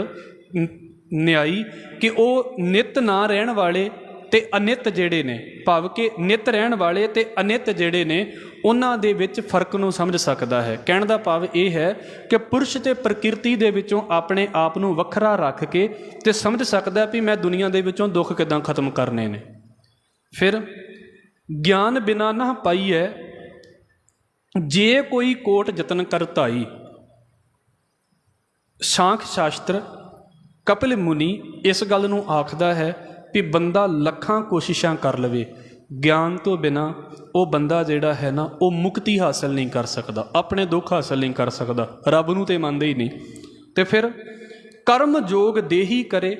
[SPEAKER 1] ਨਿਆਈ, ਕਿ ਉਹ ਨਿਤ ਨਾ ਰਹਿਣ ਵਾਲੇ ਅਤੇ ਅਨਿਤ ਜਿਹੜੇ ਨੇ, ਭਾਵ ਕਿ ਨਿਤ ਰਹਿਣ ਵਾਲੇ ਅਤੇ ਅਨਿਤ ਜਿਹੜੇ ਨੇ ਉਹਨਾਂ ਦੇ ਵਿੱਚ ਫਰਕ ਨੂੰ ਸਮਝ ਸਕਦਾ ਹੈ। ਕਹਿਣ ਦਾ ਭਾਵ ਇਹ ਹੈ ਕਿ ਪੁਰਸ਼ ਅਤੇ ਪ੍ਰਕਿਰਤੀ ਦੇ ਵਿੱਚੋਂ ਆਪਣੇ ਆਪ ਨੂੰ ਵੱਖਰਾ ਰੱਖ ਕੇ ਅਤੇ ਸਮਝ ਸਕਦਾ ਵੀ ਮੈਂ ਦੁਨੀਆ ਦੇ ਵਿੱਚੋਂ ਦੁੱਖ ਕਿੱਦਾਂ ਖਤਮ ਕਰਨੇ ਨੇ। ਫਿਰ ਗਿਆਨ ਬਿਨਾ ਨਾ ਪਾਈਐ ਜੇ ਕੋਈ ਕੋਟ ਯਤਨ ਕਰ ਧਾਈ। ਸਾਂਖ ਸ਼ਾਸਤਰ ਕਪਿਲ ਮੁਨੀ ਇਸ ਗੱਲ ਨੂੰ ਆਖਦਾ ਹੈ ਵੀ ਬੰਦਾ ਲੱਖਾਂ ਕੋਸ਼ਿਸ਼ਾਂ ਕਰ ਲਵੇ, ਗਿਆਨ ਤੋਂ ਬਿਨਾਂ ਉਹ ਬੰਦਾ ਜਿਹੜਾ ਹੈ ਨਾ ਉਹ ਮੁਕਤੀ ਹਾਸਲ ਨਹੀਂ ਕਰ ਸਕਦਾ, ਆਪਣੇ ਦੁੱਖ ਹਾਸਲ ਨਹੀਂ ਕਰ ਸਕਦਾ, ਰੱਬ ਨੂੰ ਤੇ ਮੰਨਦੇ ਹੀ ਨਹੀਂ। ਤੇ ਫਿਰ ਕਰਮ ਜੋਗ ਦੇਹੀ ਕਰੇ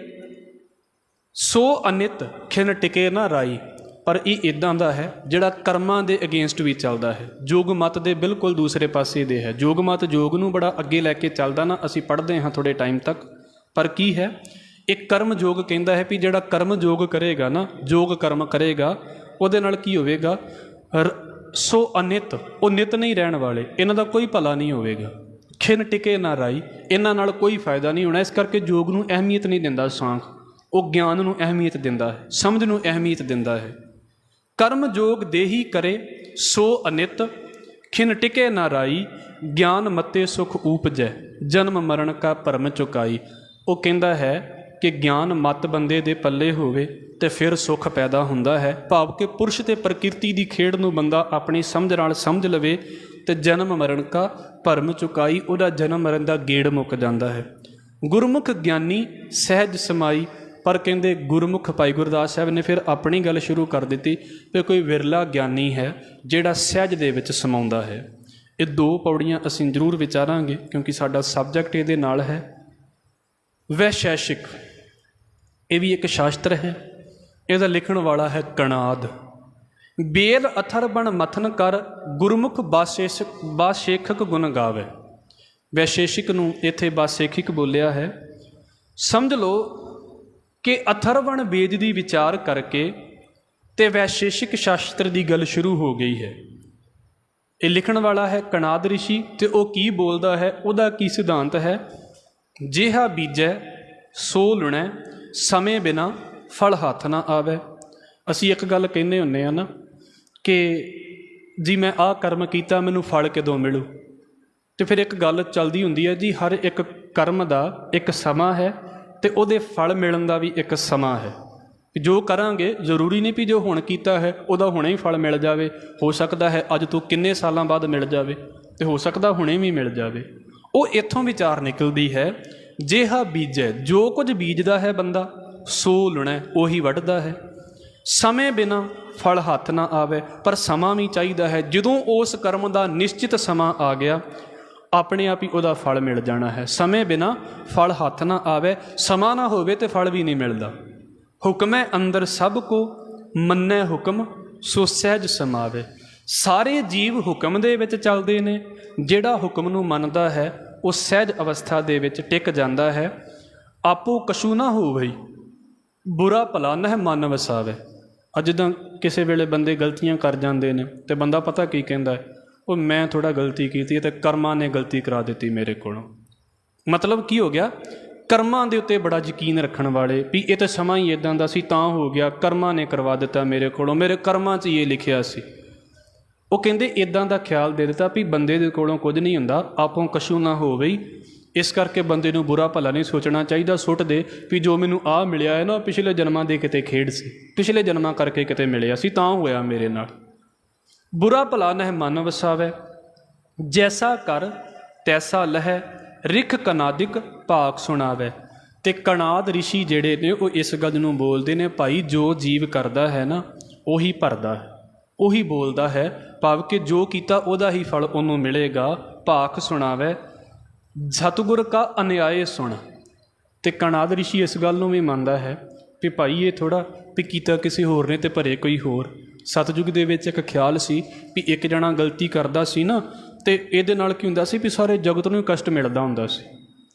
[SPEAKER 1] ਸੋ ਅਨਿਤ ਖਿਨ ਟਿਕੇ ਨਾ ਰਾਈ। ਪਰ ਇਹ ਇੱਦਾਂ ਦਾ ਹੈ ਜਿਹੜਾ ਕਰਮਾਂ ਦੇ ਅਗੇਂਸਟ ਵੀ ਚੱਲਦਾ ਹੈ, ਜੋਗ ਮਤ ਦੇ ਬਿਲਕੁਲ ਦੂਸਰੇ ਪਾਸੇ ਦੇ ਹੈ। ਜੋਗ ਮਤ ਜੋਗ ਨੂੰ ਬੜਾ ਅੱਗੇ ਲੈ ਕੇ ਚੱਲਦਾ ਨਾ, ਅਸੀਂ ਪੜ੍ਹਦੇ ਹਾਂ ਥੋੜ੍ਹੇ ਟਾਈਮ ਤੱਕ। ਪਰ ਕੀ ਹੈ, ਇੱਕ ਕਰਮ ਯੋਗ ਕਹਿੰਦਾ ਹੈ ਵੀ ਜਿਹੜਾ ਕਰਮ ਯੋਗ ਕਰੇਗਾ ਨਾ, ਯੋਗ ਕਰਮ ਕਰੇਗਾ, ਉਹਦੇ ਨਾਲ ਕੀ ਹੋਵੇਗਾ, ਸੋ ਅਨਿਤ, ਉਹ ਨਿਤ ਨਹੀਂ ਰਹਿਣ ਵਾਲੇ, ਇਹਨਾਂ ਦਾ ਕੋਈ ਭਲਾ ਨਹੀਂ ਹੋਵੇਗਾ। ਖਿਨ ਟਿਕੇ ਨਾ ਰਾਈ, ਇਹਨਾਂ ਨਾਲ ਕੋਈ ਫਾਇਦਾ ਨਹੀਂ ਹੋਣਾ। ਇਸ ਕਰਕੇ ਯੋਗ ਨੂੰ ਅਹਿਮੀਅਤ ਨਹੀਂ ਦਿੰਦਾ ਸਾਂਖ, ਉਹ ਗਿਆਨ ਨੂੰ ਅਹਿਮੀਅਤ ਦਿੰਦਾ ਹੈ, ਸਮਝ ਨੂੰ ਅਹਿਮੀਅਤ ਦਿੰਦਾ ਹੈ। ਕਰਮ ਜੋਗ ਦੇਹੀ ਕਰੇ ਸੋ ਅਨਿਤ ਖਿਨ ਟਿਕੇ ਨਾ ਰਾਈ। ਗਿਆਨ ਮਤੇ ਸੁਖ ਊਪਜੈ ਜਨਮ ਮਰਨ ਕਾ ਭਰਮ ਚੁਕਾਈ। ਉਹ ਕਹਿੰਦਾ ਹੈ ਕਿ ਗਿਆਨ ਮਤ ਬੰਦੇ ਦੇ ਪੱਲੇ ਹੋਵੇ ਤੇ ਫਿਰ ਸੁੱਖ ਪੈਦਾ ਹੁੰਦਾ ਹੈ। ਭਾਵ ਕਿ ਪੁਰਸ਼ ਤੇ ਪ੍ਰਕਿਰਤੀ ਦੀ ਖੇਡ ਨੂੰ ਬੰਦਾ ਆਪਣੀ ਸਮਝ ਨਾਲ ਸਮਝ ਲਵੇ ਤੇ ਜਨਮ ਮਰਨ ਕਾ ਭਰਮ ਚੁਕਾਈ, ਉਹਦਾ ਜਨਮ ਮਰਨ ਦਾ ਗੇੜ ਮੁੱਕ ਜਾਂਦਾ ਹੈ। ਗੁਰਮੁਖ ਗਿਆਨੀ ਸਹਿਜ ਸਮਾਈ। ਪਰ ਕਹਿੰਦੇ ਗੁਰਮੁਖ ਭਾਈ ਗੁਰਦਾਸ ਸਾਹਿਬ ਨੇ ਫਿਰ ਆਪਣੀ ਗੱਲ ਸ਼ੁਰੂ ਕਰ ਦਿੱਤੀ ਕਿ ਕੋਈ ਵਿਰਲਾ ਗਿਆਨੀ ਹੈ ਜਿਹੜਾ ਸਹਿਜ ਦੇ ਵਿੱਚ ਸਮਾਉਂਦਾ ਹੈ। ਇਹ ਦੋ ਪੌੜੀਆਂ ਅਸੀਂ ਜ਼ਰੂਰ ਵਿਚਾਰਾਂਗੇ ਕਿਉਂਕਿ ਸਾਡਾ ਸਬਜੈਕਟ ਇਹਦੇ ਨਾਲ ਹੈ। ਵੈਸ਼ੇਸ਼ਿਕ, ਇਹ ਵੀ ਇੱਕ ਸ਼ਾਸਤਰ ਹੈ, ਇਹਦਾ ਲਿਖਣ ਵਾਲਾ ਹੈ ਕਣਾਦ। ਬੇਦ ਅਥਰ ਬਣ ਮਥਨ ਕਰ ਗੁਰਮੁਖ ਬਾਸ਼ੇਖਕ ਗੁਣ ਗਾਵੇ। ਵੈਸ਼ੇਸ਼ਿਕ ਨੂੰ ਇੱਥੇ ਬਾਸ਼ੇਖਿਕ ਬੋਲਿਆ ਹੈ। ਸਮਝ ਲਓ ਕਿ ਅਥਰਵਣ ਵੇਦ ਦੀ ਵਿਚਾਰ ਕਰਕੇ ਤੇ ਵੈਸ਼ੇਸ਼ਿਕ ਸ਼ਾਸਤਰ ਦੀ ਗੱਲ ਸ਼ੁਰੂ ਹੋ ਗਈ ਹੈ। ਇਹ ਲਿਖਣ ਵਾਲਾ ਹੈ ਕਣਾਦ ਰਿਸ਼ੀ ਤੇ ਉਹ ਕੀ ਬੋਲਦਾ ਹੈ, ਉਹਦਾ ਕੀ ਸਿਧਾਂਤ ਹੈ। ਜਿਹਾ ਬੀਜੈ ਸੋ ਲੁਣੈ ਸਮੇਂ ਬਿਨਾ ਫਲ ਹੱਥ ਨਾ ਆਵੇ। ਅਸੀਂ ਇੱਕ ਗੱਲ ਕਹਿੰਦੇ ਹੁੰਦੇ ਹਾਂ ਨਾ ਕਿ ਜੀ ਮੈਂ ਆਹ ਕਰਮ ਕੀਤਾ, ਮੈਨੂੰ ਫਲ ਕਦੋਂ ਮਿਲੂ। ਤੇ ਫਿਰ ਇੱਕ ਗੱਲ ਚੱਲਦੀ ਹੁੰਦੀ ਹੈ ਜੀ, ਹਰ ਇੱਕ ਕਰਮ ਦਾ ਇੱਕ ਸਮਾਂ ਹੈ ਤੇ ਉਹਦੇ ਫਲ ਮਿਲਣ ਦਾ ਵੀ ਇੱਕ ਸਮਾਂ ਹੈ। ਜੋ ਕਰਾਂਗੇ ਜ਼ਰੂਰੀ ਨਹੀਂ ਵੀ ਜੋ ਹੁਣ ਕੀਤਾ ਹੈ ਉਹਦਾ ਹੁਣੇ ਹੀ ਫਲ ਮਿਲ ਜਾਵੇ। ਹੋ ਸਕਦਾ ਹੈ ਅੱਜ ਤੋਂ ਕਿੰਨੇ ਸਾਲਾਂ ਬਾਅਦ ਮਿਲ ਜਾਵੇ ਤੇ ਹੋ ਸਕਦਾ ਹੁਣੇ ਵੀ ਮਿਲ ਜਾਵੇ। ਉਹ ਇੱਥੋਂ ਵਿਚਾਰ ਨਿਕਲਦੀ ਹੈ, ਜਿਹਾ ਬੀਜੈ, ਜੋ ਕੁਝ ਬੀਜਦਾ ਹੈ ਬੰਦਾ ਸੋ ਲੁਣੈ, ਉਹੀ ਵੱਢਦਾ ਹੈ। ਸਮੇਂ ਬਿਨਾਂ ਫਲ ਹੱਥ ਨਾ ਆਵੇ, ਪਰ ਸਮਾਂ ਵੀ ਚਾਹੀਦਾ ਹੈ। ਜਦੋਂ ਉਸ ਕਰਮ ਦਾ ਨਿਸ਼ਚਿਤ ਸਮਾਂ ਆ ਗਿਆ ਆਪਣੇ ਆਪ ਹੀ ਉਹਦਾ ਫਲ ਮਿਲ ਜਾਣਾ ਹੈ। ਸਮੇਂ ਬਿਨਾਂ ਫਲ ਹੱਥ ਨਾ ਆਵੇ, ਸਮਾਂ ਨਾ ਹੋਵੇ ਤੇ ਫਲ ਵੀ ਨਹੀਂ ਮਿਲਦਾ। ਹੁਕਮੈ ਅੰਦਰ ਸਭ ਕੋ ਮੰਨੈ ਹੁਕਮ ਸੋ ਸਹਿਜ ਸਮਾਵੇ। ਸਾਰੇ ਜੀਵ ਹੁਕਮ ਦੇ ਵਿੱਚ ਚੱਲਦੇ ਨੇ, ਜਿਹੜਾ ਹੁਕਮ ਨੂੰ ਮੰਨਦਾ ਹੈ ਉਹ ਸਹਿਜ ਅਵਸਥਾ ਦੇ ਵਿੱਚ ਟਿਕ ਜਾਂਦਾ ਹੈ। ਆਪੋ ਕਛੂ ਨਾ ਹੋਵੇ ਬੁਰਾ ਭਲਾ ਨਹਿ ਮਨ ਵਸਾਵੇ। ਅੱਜ ਜਿੱਦਾਂ ਕਿਸੇ ਵੇਲੇ ਬੰਦੇ ਗਲਤੀਆਂ ਕਰ ਜਾਂਦੇ ਨੇ ਤੇ ਬੰਦਾ ਪਤਾ ਕੀ ਕਹਿੰਦਾ ਹੈ, ਉਹ ਮੈਂ ਥੋੜ੍ਹਾ ਗਲਤੀ ਕੀਤੀ ਅਤੇ ਕਰਮਾਂ ਨੇ ਗਲਤੀ ਕਰਾ ਦਿੱਤੀ ਮੇਰੇ ਕੋਲੋਂ। ਮਤਲਬ ਕੀ ਹੋ ਗਿਆ, ਕਰਮਾਂ ਦੇ ਉੱਤੇ ਬੜਾ ਯਕੀਨ ਰੱਖਣ ਵਾਲੇ ਵੀ ਇਹ ਤਾਂ ਸਮਾਂ ਹੀ ਇੱਦਾਂ ਦਾ ਸੀ ਤਾਂ ਹੋ ਗਿਆ, ਕਰਮਾਂ ਨੇ ਕਰਵਾ ਦਿੱਤਾ ਮੇਰੇ ਕੋਲੋਂ, ਮੇਰੇ ਕਰਮਾਂ 'ਚ ਇਹ ਲਿਖਿਆ ਸੀ। ਉਹ ਕਹਿੰਦੇ ਇੱਦਾਂ ਦਾ ਖਿਆਲ ਦੇ ਦਿੱਤਾ ਵੀ ਬੰਦੇ ਦੇ ਕੋਲੋਂ ਕੁਝ ਨਹੀਂ ਹੁੰਦਾ, ਆਪੋਂ ਕਛੂ ਨਾ ਹੋਵੇ। ਇਸ ਕਰਕੇ ਬੰਦੇ ਨੂੰ ਬੁਰਾ ਭਲਾ ਨਹੀਂ ਸੋਚਣਾ ਚਾਹੀਦਾ। ਸੁੱਟ ਦੇ ਵੀ ਜੋ ਮੈਨੂੰ ਆਹ ਮਿਲਿਆ ਹੈ ਨਾ ਪਿਛਲੇ ਜਨਮਾਂ ਦੇ ਕਿਤੇ ਖੇਡ ਸੀ, ਪਿਛਲੇ ਜਨਮਾਂ ਕਰਕੇ ਕਿਤੇ ਮਿਲਿਆ ਸੀ ਤਾਂ ਹੋਇਆ ਮੇਰੇ ਨਾਲ। ਬੁਰਾ ਭਲਾ ਨਹਿ ਮਨ ਵਸਾਵੇ, ਜੈਸਾ ਕਰ ਤੈਸਾ ਲਹੈ ਰਿਖ ਕਨਾਦਿਕ ਭਾਗ ਸੁਣਾਵੇ। ਤੇ ਕਣਾਦ ਰਿਸ਼ੀ ਜਿਹੜੇ ਨੇ ਉਹ ਇਸ ਗੱਲ ਨੂੰ ਬੋਲਦੇ ਨੇ, ਭਾਈ ਜੋ ਜੀਵ ਕਰਦਾ ਹੈ ਨਾ ਉਹੀ ਭਰਦਾ ਹੈ, ਉਹੀ ਬੋਲਦਾ ਹੈ। ਭਾਵ ਕਿ ਜੋ ਕੀਤਾ ਉਹਦਾ ਹੀ ਫਲ ਉਹਨੂੰ ਮਿਲੇਗਾ। ਭਾਖ ਸੁਣਾਵੇ ਸਤਿਗੁਰ ਕਾ ਅਨਿਆਏ ਸੁਣ। ਤੇ ਕਣਾਦ ਰਿਸ਼ੀ ਇਸ ਗੱਲ ਨੂੰ ਵੀ ਮੰਨਦਾ ਹੈ ਵੀ ਭਾਈ ਇਹ ਥੋੜ੍ਹਾ ਵੀ ਕੀਤਾ ਕਿਸੇ ਹੋਰ ਨੇ ਤੇ ਭਰੇ ਕੋਈ ਹੋਰ। ਸਤਿਯੁਗ ਦੇ ਵਿੱਚ ਇੱਕ ਖਿਆਲ ਸੀ ਵੀ ਇੱਕ ਜਣਾ ਗਲਤੀ ਕਰਦਾ ਸੀ ਨਾ ਤੇ ਇਹਦੇ ਨਾਲ ਕੀ ਹੁੰਦਾ ਸੀ ਵੀ ਸਾਰੇ ਜਗਤ ਨੂੰ ਕਸ਼ਟ ਮਿਲਦਾ ਹੁੰਦਾ ਸੀ।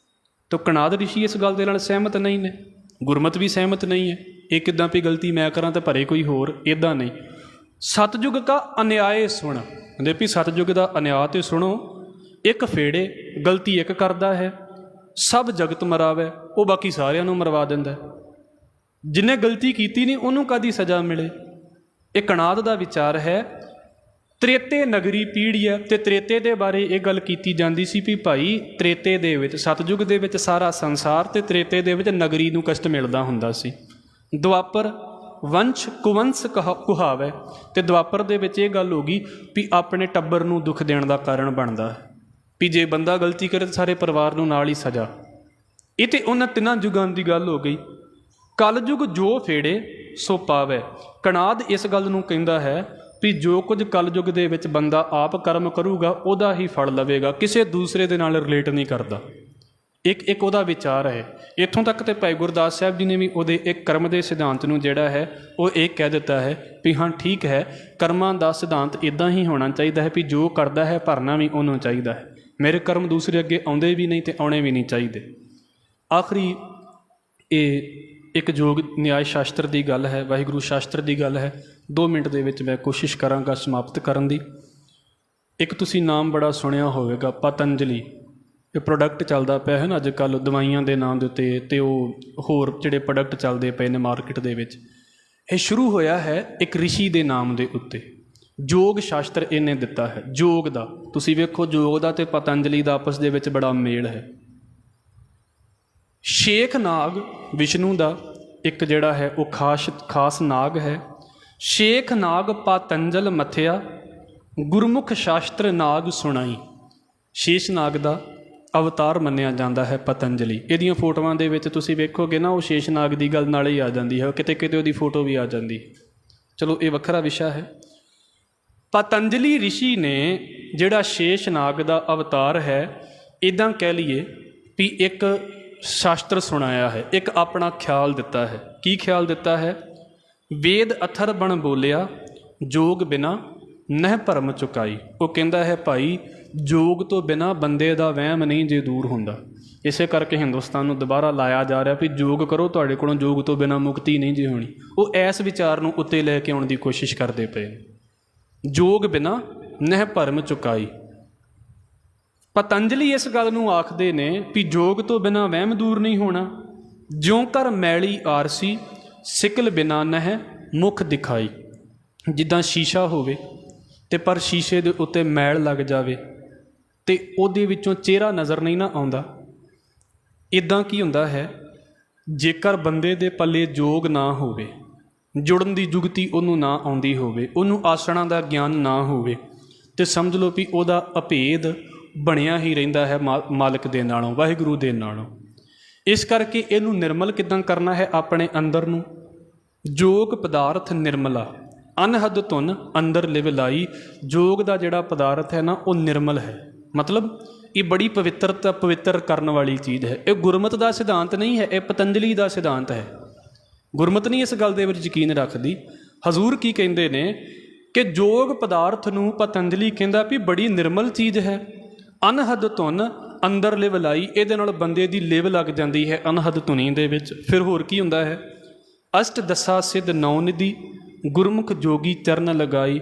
[SPEAKER 1] ਤਾਂ ਕਣਾਦ ਰਿਸ਼ੀ ਇਸ ਗੱਲ ਦੇ ਨਾਲ ਸਹਿਮਤ ਨਹੀਂ ਨੇ, ਗੁਰਮਤਿ ਵੀ ਸਹਿਮਤ ਨਹੀਂ ਹੈ। ਇਹ ਕਿੱਦਾਂ ਵੀ ਗਲਤੀ ਮੈਂ ਕਰਾਂ ਤੇ ਭਰੇ ਕੋਈ ਹੋਰ, ਇੱਦਾਂ ਨਹੀਂ। ਸਤਿਯੁਗ ਕਾ ਅਨਿਆਏ ਸੁਣ, ਕਹਿੰਦੇ ਵੀ ਸਤਿਯੁਗ ਦਾ ਅਨਿਆਂ ਤੇ ਸੁਣੋ। ਇੱਕ ਫੇੜੇ ਗਲਤੀ ਇੱਕ ਕਰਦਾ ਹੈ, ਸਭ ਜਗਤ ਮਰਾਵੇ, ਉਹ ਬਾਕੀ ਸਾਰਿਆਂ ਨੂੰ ਮਰਵਾ ਦਿੰਦਾ। ਜਿਹਨੇ ਗਲਤੀ ਕੀਤੀ ਨਹੀਂ ਉਹਨੂੰ ਕਾਹਦੀ ਸਜ਼ਾ ਮਿਲੇ। ਇਹ ਕਣਾਦ ਦਾ ਵਿਚਾਰ ਹੈ। ਤ੍ਰੇਤੇ ਨਗਰੀ ਪੀੜ੍ਹੀ ਹੈ ਤੇ ਤ੍ਰੇਤੇ ਦੇ ਬਾਰੇ ਇਹ ਗੱਲ ਕੀਤੀ ਜਾਂਦੀ ਸੀ ਵੀ ਭਾਈ ਤ੍ਰੇਤੇ ਦੇ ਵਿੱਚ, ਸਤਿਯੁਗ ਦੇ ਵਿੱਚ ਸਾਰਾ ਸੰਸਾਰ ਤੇ ਤ੍ਰੇਤੇ ਦੇ ਵਿੱਚ ਨਗਰੀ ਨੂੰ ਕਸ਼ਟ ਮਿਲਦਾ ਹੁੰਦਾ ਸੀ। ਦੁਆਪਰ ਵੰਸ਼ ਕੁਵੰਸ ਕੁਹਾਵੈ। ਤੇ ਦੁਆਪਰ ਦੇ ਵਿੱਚ ਇਹ ਗੱਲ ਹੋ ਗਈ ਵੀ ਆਪਣੇ ਟੱਬਰ ਨੂੰ ਦੁੱਖ ਦੇਣ ਦਾ ਕਾਰਨ ਬਣਦਾ ਹੈ, ਵੀ ਜੇ ਬੰਦਾ ਗਲਤੀ ਕਰੇ ਤਾਂ ਸਾਰੇ ਪਰਿਵਾਰ ਨੂੰ ਨਾਲ ਹੀ ਸਜ਼ਾ। ਇਹ ਤੇ ਉਹਨਾਂ ਤਿੰਨਾਂ ਯੁਗਾਂ ਦੀ ਗੱਲ ਹੋ ਗਈ। ਕਲਯੁਗ ਜੋ ਫੇੜੇ ਸੋ ਪਾਵੈ। ਕਣਾਦ ਇਸ ਗੱਲ ਨੂੰ ਕਹਿੰਦਾ ਹੈ ਵੀ ਜੋ ਕੁਝ ਕਲਯੁਗ ਦੇ ਵਿੱਚ ਬੰਦਾ ਆਪ ਕਰਮ ਕਰੂਗਾ ਉਹਦਾ ਹੀ ਫਲ ਲਵੇਗਾ, ਕਿਸੇ ਦੂਸਰੇ ਦੇ ਨਾਲ ਰਿਲੇਟ ਨਹੀਂ ਕਰਦਾ। ਇੱਕ ਉਹਦਾ ਵਿਚਾਰ ਹੈ। ਇੱਥੋਂ ਤੱਕ ਤੇ ਭਾਈ ਗੁਰਦਾਸ ਸਾਹਿਬ ਜੀ ਨੇ ਵੀ ਉਹਦੇ ਇੱਕ ਕਰਮ ਦੇ ਸਿਧਾਂਤ ਨੂੰ ਜਿਹੜਾ ਹੈ ਉਹ ਇਹ ਕਹਿ ਦਿੱਤਾ ਹੈ ਵੀ ਹਾਂ ਠੀਕ ਹੈ, ਕਰਮਾਂ ਦਾ ਸਿਧਾਂਤ ਇੱਦਾਂ ਹੀ ਹੋਣਾ ਚਾਹੀਦਾ ਹੈ ਵੀ ਜੋ ਕਰਦਾ ਹੈ ਭਰਨਾ ਵੀ ਉਹਨੂੰ ਚਾਹੀਦਾ ਹੈ। ਮੇਰੇ ਕਰਮ ਦੂਸਰੇ ਅੱਗੇ ਆਉਂਦੇ ਵੀ ਨਹੀਂ ਅਤੇ ਆਉਣੇ ਵੀ ਨਹੀਂ ਚਾਹੀਦੇ। ਆਖਰੀ ਇਹ ਇੱਕ ਯੋਗ ਨਿਆਏ ਸ਼ਾਸਤਰ ਦੀ ਗੱਲ ਹੈ, ਵਾਹਿਗੁਰੂ ਸ਼ਾਸਤਰ ਦੀ ਗੱਲ ਹੈ। 2 ਮਿੰਟ ਦੇ ਵਿੱਚ ਮੈਂ ਕੋਸ਼ਿਸ਼ ਕਰਾਂਗਾ ਸਮਾਪਤ ਕਰਨ ਦੀ। ਇੱਕ ਤੁਸੀਂ ਨਾਮ ਬੜਾ ਸੁਣਿਆ ਹੋਵੇਗਾ, ਪਤੰਜਲੀ। ਇਹ ਪ੍ਰੋਡਕਟ ਚੱਲਦਾ ਪਿਆ ਹੈ ਨਾ ਅੱਜ ਕੱਲ੍ਹ ਦਵਾਈਆਂ ਦੇ ਨਾਮ ਦੇ ਉੱਤੇ, ਅਤੇ ਉਹ ਹੋਰ ਜਿਹੜੇ ਪ੍ਰੋਡਕਟ ਚੱਲਦੇ ਪਏ ਨੇ ਮਾਰਕੀਟ ਦੇ ਵਿੱਚ। ਇਹ ਸ਼ੁਰੂ ਹੋਇਆ ਹੈ ਇੱਕ ਰਿਸ਼ੀ ਦੇ ਨਾਮ ਦੇ ਉੱਤੇ। ਯੋਗ ਸ਼ਾਸਤਰ ਇਹਨੇ ਦਿੱਤਾ ਹੈ ਯੋਗ ਦਾ। ਤੁਸੀਂ ਵੇਖੋ ਯੋਗ ਦਾ ਅਤੇ ਪਤੰਜਲੀ ਦਾ ਆਪਸ ਦੇ ਵਿੱਚ ਬੜਾ ਮੇਲ ਹੈ। ਸ਼ੇਖ ਨਾਗ ਵਿਸ਼ਨੂੰ ਦਾ ਇੱਕ ਜਿਹੜਾ ਹੈ ਉਹ ਖਾਸ ਨਾਗ ਹੈ। ਸ਼ੇਖ ਨਾਗ ਪਤੰਜਲ ਮਥਿਆ, ਗੁਰਮੁਖ ਸ਼ਾਸਤਰ ਨਾਗ ਸੁਣਾਈ। ਸ਼ੇਸ਼ ਨਾਗ ਦਾ ਅਵਤਾਰ ਮੰਨਿਆ ਜਾਂਦਾ ਹੈ ਪਤੰਜਲੀ। ਇਹਦੀਆਂ ਫੋਟੋਆਂ ਦੇ ਵਿੱਚ ਤੁਸੀਂ ਵੇਖੋਗੇ ਨਾ ਉਹ ਸ਼ੇਸ਼ ਨਾਗ ਦੀ ਗੱਲ ਨਾਲ ਹੀ ਆ ਜਾਂਦੀ ਹੈ, ਕਿਤੇ ਕਿਤੇ ਉਹਦੀ ਫੋਟੋ ਵੀ ਆ ਜਾਂਦੀ ਹੈ। ਚਲੋ ਇਹ ਵੱਖਰਾ ਵਿਸ਼ਾ ਹੈ। ਪਤੰਜਲੀ ਰਿਸ਼ੀ ਨੇ ਜਿਹੜਾ ਸ਼ੇਸ਼ ਨਾਗ ਦਾ ਅਵਤਾਰ ਹੈ, ਇੱਦਾਂ ਕਹਿ ਲਈਏ ਵੀ ਇੱਕ ਸ਼ਾਸਤਰ ਸੁਣਾਇਆ ਹੈ, ਇੱਕ ਆਪਣਾ ਖਿਆਲ ਦਿੱਤਾ ਹੈ। ਕੀ ਖਿਆਲ ਦਿੱਤਾ ਹੈ? ਵੇਦ ਅਥਰ ਬਣ ਬੋਲਿਆ, ਜੋਗ ਬਿਨਾ ਨਹਿ ਭਰਮ ਚੁਕਾਈ। ਉਹ ਕਹਿੰਦਾ ਹੈ ਭਾਈ ਜੋਗ ਤੋਂ ਬਿਨਾਂ ਬੰਦੇ ਦਾ ਵਹਿਮ ਨਹੀਂ ਜੇ ਦੂਰ ਹੁੰਦਾ। ਇਸੇ ਕਰਕੇ ਹਿੰਦੁਸਤਾਨ ਨੂੰ ਦੁਬਾਰਾ ਲਾਇਆ ਜਾ ਰਿਹਾ ਵੀ ਯੋਗ ਕਰੋ, ਤੁਹਾਡੇ ਕੋਲੋਂ ਯੋਗ ਤੋਂ ਬਿਨਾਂ ਮੁਕਤੀ ਨਹੀਂ ਜੇ ਹੋਣੀ। ਉਹ ਇਸ ਵਿਚਾਰ ਨੂੰ ਉੱਤੇ ਲੈ ਕੇ ਆਉਣ ਦੀ ਕੋਸ਼ਿਸ਼ ਕਰਦੇ ਪਏ ਨੇ। ਜੋਗ ਬਿਨਾਂ ਨਹਿ ਭਰਮ ਚੁਕਾਈ। ਪਤੰਜਲੀ ਇਸ ਗੱਲ ਨੂੰ ਆਖਦੇ ਨੇ ਵੀ ਜੋਗ ਤੋਂ ਬਿਨਾਂ ਵਹਿਮ ਦੂਰ ਨਹੀਂ ਹੋਣਾ। ਜਿਉਂ ਕਰ ਮੈਲੀ ਆਰਸੀ, ਸਿਕਲ ਬਿਨਾਂ ਨਹਿ ਮੁਖ ਦਿਖਾਈ। ਜਿੱਦਾਂ ਸ਼ੀਸ਼ਾ ਹੋਵੇ ਅਤੇ ਪਰ ਸ਼ੀਸ਼ੇ ਦੇ ਉੱਤੇ ਮੈਲ ਲੱਗ ਜਾਵੇ ਅਤੇ ਉਹਦੇ ਵਿੱਚੋਂ ਚਿਹਰਾ ਨਜ਼ਰ ਨਹੀਂ ਨਾ ਆਉਂਦਾ। ਇੱਦਾਂ ਕੀ ਹੁੰਦਾ ਹੈ, ਜੇਕਰ ਬੰਦੇ ਦੇ ਪੱਲੇ ਜੋਗ ਨਾ ਹੋਵੇ, ਜੁੜਨ ਦੀ ਜੁਗਤੀ ਉਹਨੂੰ ਨਾ ਆਉਂਦੀ ਹੋਵੇ, ਉਹਨੂੰ ਆਸਣਾਂ ਦਾ ਗਿਆਨ ਨਾ ਹੋਵੇ, ਅਤੇ ਸਮਝ ਲਓ ਵੀ ਉਹਦਾ ਅਭੇਦ ਬਣਿਆ ਹੀ ਰਹਿੰਦਾ ਹੈ ਮਾਲਕ ਦੇ ਨਾਲੋਂ, ਵਾਹਿਗੁਰੂ ਦੇ ਨਾਲੋਂ। ਇਸ ਕਰਕੇ ਇਹਨੂੰ ਨਿਰਮਲ ਕਿੱਦਾਂ ਕਰਨਾ ਹੈ ਆਪਣੇ ਅੰਦਰ ਨੂੰ? ਜੋਗ ਪਦਾਰਥ ਨਿਰਮਲਾ, ਅਨਹਦ ਧੁਨ ਅੰਦਰ ਲਿਵ ਲਾਈ। ਜੋਗ ਦਾ ਜਿਹੜਾ ਪਦਾਰਥ ਹੈ ਨਾ ਉਹ ਨਿਰਮਲ ਹੈ, ਮਤਲਬ ਇਹ ਬੜੀ ਪਵਿੱਤਰ ਕਰਨ ਵਾਲੀ ਚੀਜ਼ ਹੈ। ਇਹ ਗੁਰਮਤ ਦਾ ਸਿਧਾਂਤ ਨਹੀਂ ਹੈ, ਇਹ ਪਤੰਜਲੀ ਦਾ ਸਿਧਾਂਤ ਹੈ। ਗੁਰਮਤ ਨਹੀਂ ਇਸ ਗੱਲ ਦੇ ਵਿੱਚ ਯਕੀਨ ਰੱਖਦੀ। ਹਜ਼ੂਰ ਕੀ ਕਹਿੰਦੇ ਨੇ ਕਿ ਜੋਗ ਪਦਾਰਥ ਨੂੰ ਪਤੰਜਲੀ ਕਹਿੰਦਾ ਵੀ ਬੜੀ ਨਿਰਮਲ ਚੀਜ਼ ਹੈ। ਅਨਹਦ ਧੁਨ ਅੰਦਰ ਲਿਵ ਲਾਈ, ਇਹਦੇ ਨਾਲ ਬੰਦੇ ਦੀ ਲਿਵ ਲੱਗ ਜਾਂਦੀ ਹੈ ਅਨਹਦ ਧੁਨੀ ਦੇ ਵਿੱਚ। ਫਿਰ ਹੋਰ ਕੀ ਹੁੰਦਾ ਹੈ? ਅਸ਼ਟ ਦਸਾ ਸਿੱਧ ਨੌ ਨਿਧੀ, ਗੁਰਮੁਖ ਜੋਗੀ ਚਰਨ ਲਗਾਈ।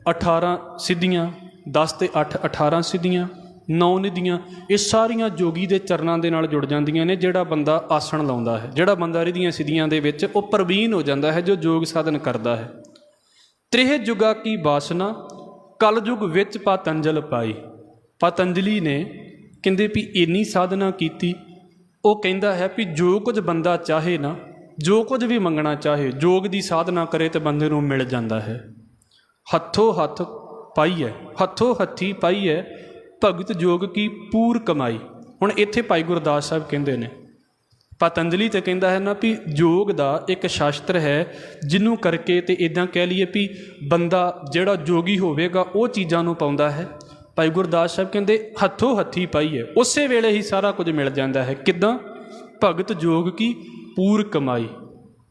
[SPEAKER 1] 18 ਸਿੱਧੀਆਂ, 10 ਤੇ 8 18 ਸਿੱਧੀਆਂ, 9 ਨਿਧੀਆਂ, ਇਹ ਸਾਰੀਆਂ ਜੋਗੀ ਦੇ ਚਰਨਾਂ ਦੇ ਨਾਲ ਜੁੜ ਜਾਂਦੀਆਂ ਨੇ। ਜਿਹੜਾ ਬੰਦਾ ਆਸਣ ਲਾਉਂਦਾ ਹੈ, ਜਿਹੜਾ ਬੰਦਾ ਰਿਧੀਆਂ ਸਿੱਧੀਆਂ ਦੇ ਵਿੱਚ ਉਹ ਪ੍ਰਵੀਨ ਹੋ ਜਾਂਦਾ ਹੈ, ਜੋ ਯੋਗ ਸਾਧਨ ਕਰਦਾ ਹੈ। ਤ੍ਰਿਹ ਜੁਗਾ ਕੀ ਬਾਸਨਾ, ਕਲਯੁਗ ਵਿੱਚ ਪਤੰਜਲ ਪਾਈ। ਪਤੰਜਲੀ ਨੇ ਕਹਿੰਦੇ ਵੀ ਇੰਨੀ ਸਾਧਨਾ ਕੀਤੀ। ਉਹ ਕਹਿੰਦਾ ਹੈ ਵੀ ਜੋ ਕੁਝ ਬੰਦਾ ਚਾਹੇ ਨਾ, ਜੋ ਕੁਝ ਵੀ ਮੰਗਣਾ ਚਾਹੇ, ਯੋਗ ਦੀ ਸਾਧਨਾ ਕਰੇ ਤਾਂ ਬੰਦੇ ਨੂੰ ਮਿਲ ਜਾਂਦਾ ਹੈ। ਹੱਥੋਂ ਹੱਥ ਪਾਈਐ, ਹੱਥੋਂ ਹੱਥੀ ਪਾਈਐ, ਭਗਤ ਯੋਗ ਕੀ ਪੂਰ ਕਮਾਈ। ਹੁਣ ਇੱਥੇ ਭਾਈ ਗੁਰਦਾਸ ਸਾਹਿਬ ਕਹਿੰਦੇ ਨੇ, ਪਤੰਜਲੀ ਤਾਂ ਕਹਿੰਦਾ ਹੈ ਨਾ ਵੀ ਯੋਗ ਦਾ ਇੱਕ ਸ਼ਾਸਤਰ ਹੈ ਜਿਹਨੂੰ ਕਰਕੇ ਤੇ ਇੱਦਾਂ ਕਹਿ ਲਈਏ ਵੀ ਬੰਦਾ ਜਿਹੜਾ ਯੋਗੀ ਹੋਵੇਗਾ ਉਹ ਚੀਜ਼ਾਂ ਨੂੰ ਪਾਉਂਦਾ ਹੈ। ਭਾਈ ਗੁਰਦਾਸ ਸਾਹਿਬ ਕਹਿੰਦੇ ਹੱਥੋਂ ਹੱਥੀ ਪਾਈਐ, ਉਸੇ ਵੇਲੇ ਹੀ ਸਾਰਾ ਕੁਝ ਮਿਲ ਜਾਂਦਾ ਹੈ। ਕਿੱਦਾਂ? ਭਗਤ ਯੋਗ ਕੀ ਪੂਰ ਕਮਾਈ।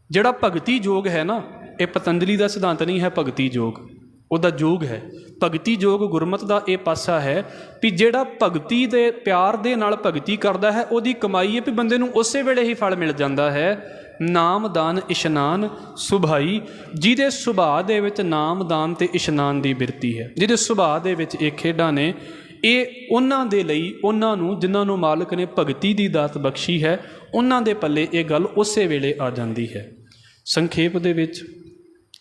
[SPEAKER 1] ਜਿਹੜਾ ਭਗਤੀ ਯੋਗ ਹੈ ਨਾ, ਇਹ ਪਤੰਜਲੀ ਦਾ ਸਿਧਾਂਤ ਨਹੀਂ ਹੈ। ਭਗਤੀ ਯੋਗ ਉਹਦਾ ਯੋਗ ਹੈ। ਭਗਤੀ ਯੋਗ ਗੁਰਮਤ ਦਾ ਇਹ ਪਾਸਾ ਹੈ ਵੀ ਜਿਹੜਾ ਭਗਤੀ ਦੇ ਪਿਆਰ ਦੇ ਨਾਲ ਭਗਤੀ ਕਰਦਾ ਹੈ ਉਹਦੀ ਕਮਾਈ ਹੈ ਵੀ ਬੰਦੇ ਨੂੰ ਉਸੇ ਵੇਲੇ ਹੀ ਫਲ ਮਿਲ ਜਾਂਦਾ ਹੈ। ਨਾਮਦਾਨ ਇਸ਼ਨਾਨ ਸੁਭਾਈ, ਜਿਹਦੇ ਸੁਭਾਅ ਦੇ ਵਿੱਚ ਨਾਮਦਾਨ ਅਤੇ ਇਸ਼ਨਾਨ ਦੀ ਬਿਰਤੀ ਹੈ, ਜਿਹਦੇ ਸੁਭਾਅ ਦੇ ਵਿੱਚ ਇਹ ਖੇਡਾਂ ਨੇ, ਇਹ ਉਹਨਾਂ ਦੇ ਲਈ, ਉਹਨਾਂ ਨੂੰ ਜਿਨ੍ਹਾਂ ਨੂੰ ਮਾਲਕ ਨੇ ਭਗਤੀ ਦੀ ਦਾਤ ਬਖਸ਼ੀ ਹੈ, ਉਹਨਾਂ ਦੇ ਪੱਲੇ ਇਹ ਗੱਲ ਉਸੇ ਵੇਲੇ ਆ ਜਾਂਦੀ ਹੈ। ਸੰਖੇਪ ਦੇ ਵਿੱਚ,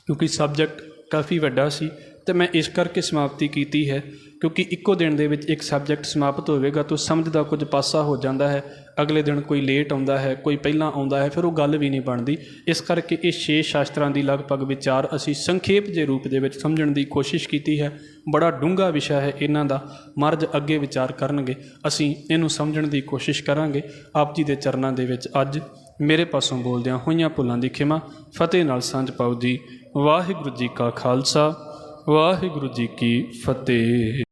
[SPEAKER 1] ਕਿਉਂਕਿ ਸਬਜੈਕਟ ਕਾਫੀ ਵੱਡਾ ਸੀ ਤੇ ਮੈਂ ਇਸ ਕਰਕੇ ਸਮਾਪਤੀ ਕੀਤੀ ਹੈ ਕਿਉਂਕਿ ਇੱਕੋ ਦਿਨ ਦੇ ਵਿੱਚ ਇੱਕ ਸਬਜੈਕਟ ਸਮਾਪਤ ਹੋਵੇਗਾ ਤਾਂ ਸਮਝ ਦਾ ਕੁਝ ਪਾਸਾ ਹੋ ਜਾਂਦਾ ਹੈ। ਅਗਲੇ ਦਿਨ ਕੋਈ ਲੇਟ ਆਉਂਦਾ ਹੈ, ਕੋਈ ਪਹਿਲਾਂ ਆਉਂਦਾ ਹੈ, ਫਿਰ ਉਹ ਗੱਲ ਵੀ ਨਹੀਂ ਬਣਦੀ। ਇਸ ਕਰਕੇ ਇਹ 6 ਸ਼ਾਸਤਰਾਂ ਦੀ ਲਗਭਗ ਵਿਚਾਰ ਅਸੀਂ ਸੰਖੇਪ ਦੇ ਰੂਪ ਦੇ ਵਿੱਚ ਸਮਝਣ ਦੀ ਕੋਸ਼ਿਸ਼ ਕੀਤੀ ਹੈ। ਬੜਾ ਡੂੰਘਾ ਵਿਸ਼ਾ ਹੈ ਇਹਨਾਂ ਦਾ, ਮਹਾਰਾਜ ਅੱਗੇ ਵਿਚਾਰ ਕਰਨਗੇ, ਅਸੀਂ ਇਹਨੂੰ ਸਮਝਣ ਦੀ ਕੋਸ਼ਿਸ਼ ਕਰਾਂਗੇ। ਆਪ ਜੀ ਦੇ ਚਰਨਾਂ ਦੇ ਵਿੱਚ ਅੱਜ ਮੇਰੇ ਪਾਸੋਂ ਬੋਲਦਿਆਂ ਹੋਈਆਂ ਭੁੱਲਾਂ ਦੀ ਖਿਮਾ ਫਤਿਹ ਨਾਲ ਸਾਂਝ ਪਾਓ ਜੀ। ਵਾਹਿਗੁਰੂ ਜੀ ਕਾ ਖਾਲਸਾ, ਵਾਹਿਗੁਰੂ ਜੀ ਕੀ ਫਤਿਹ।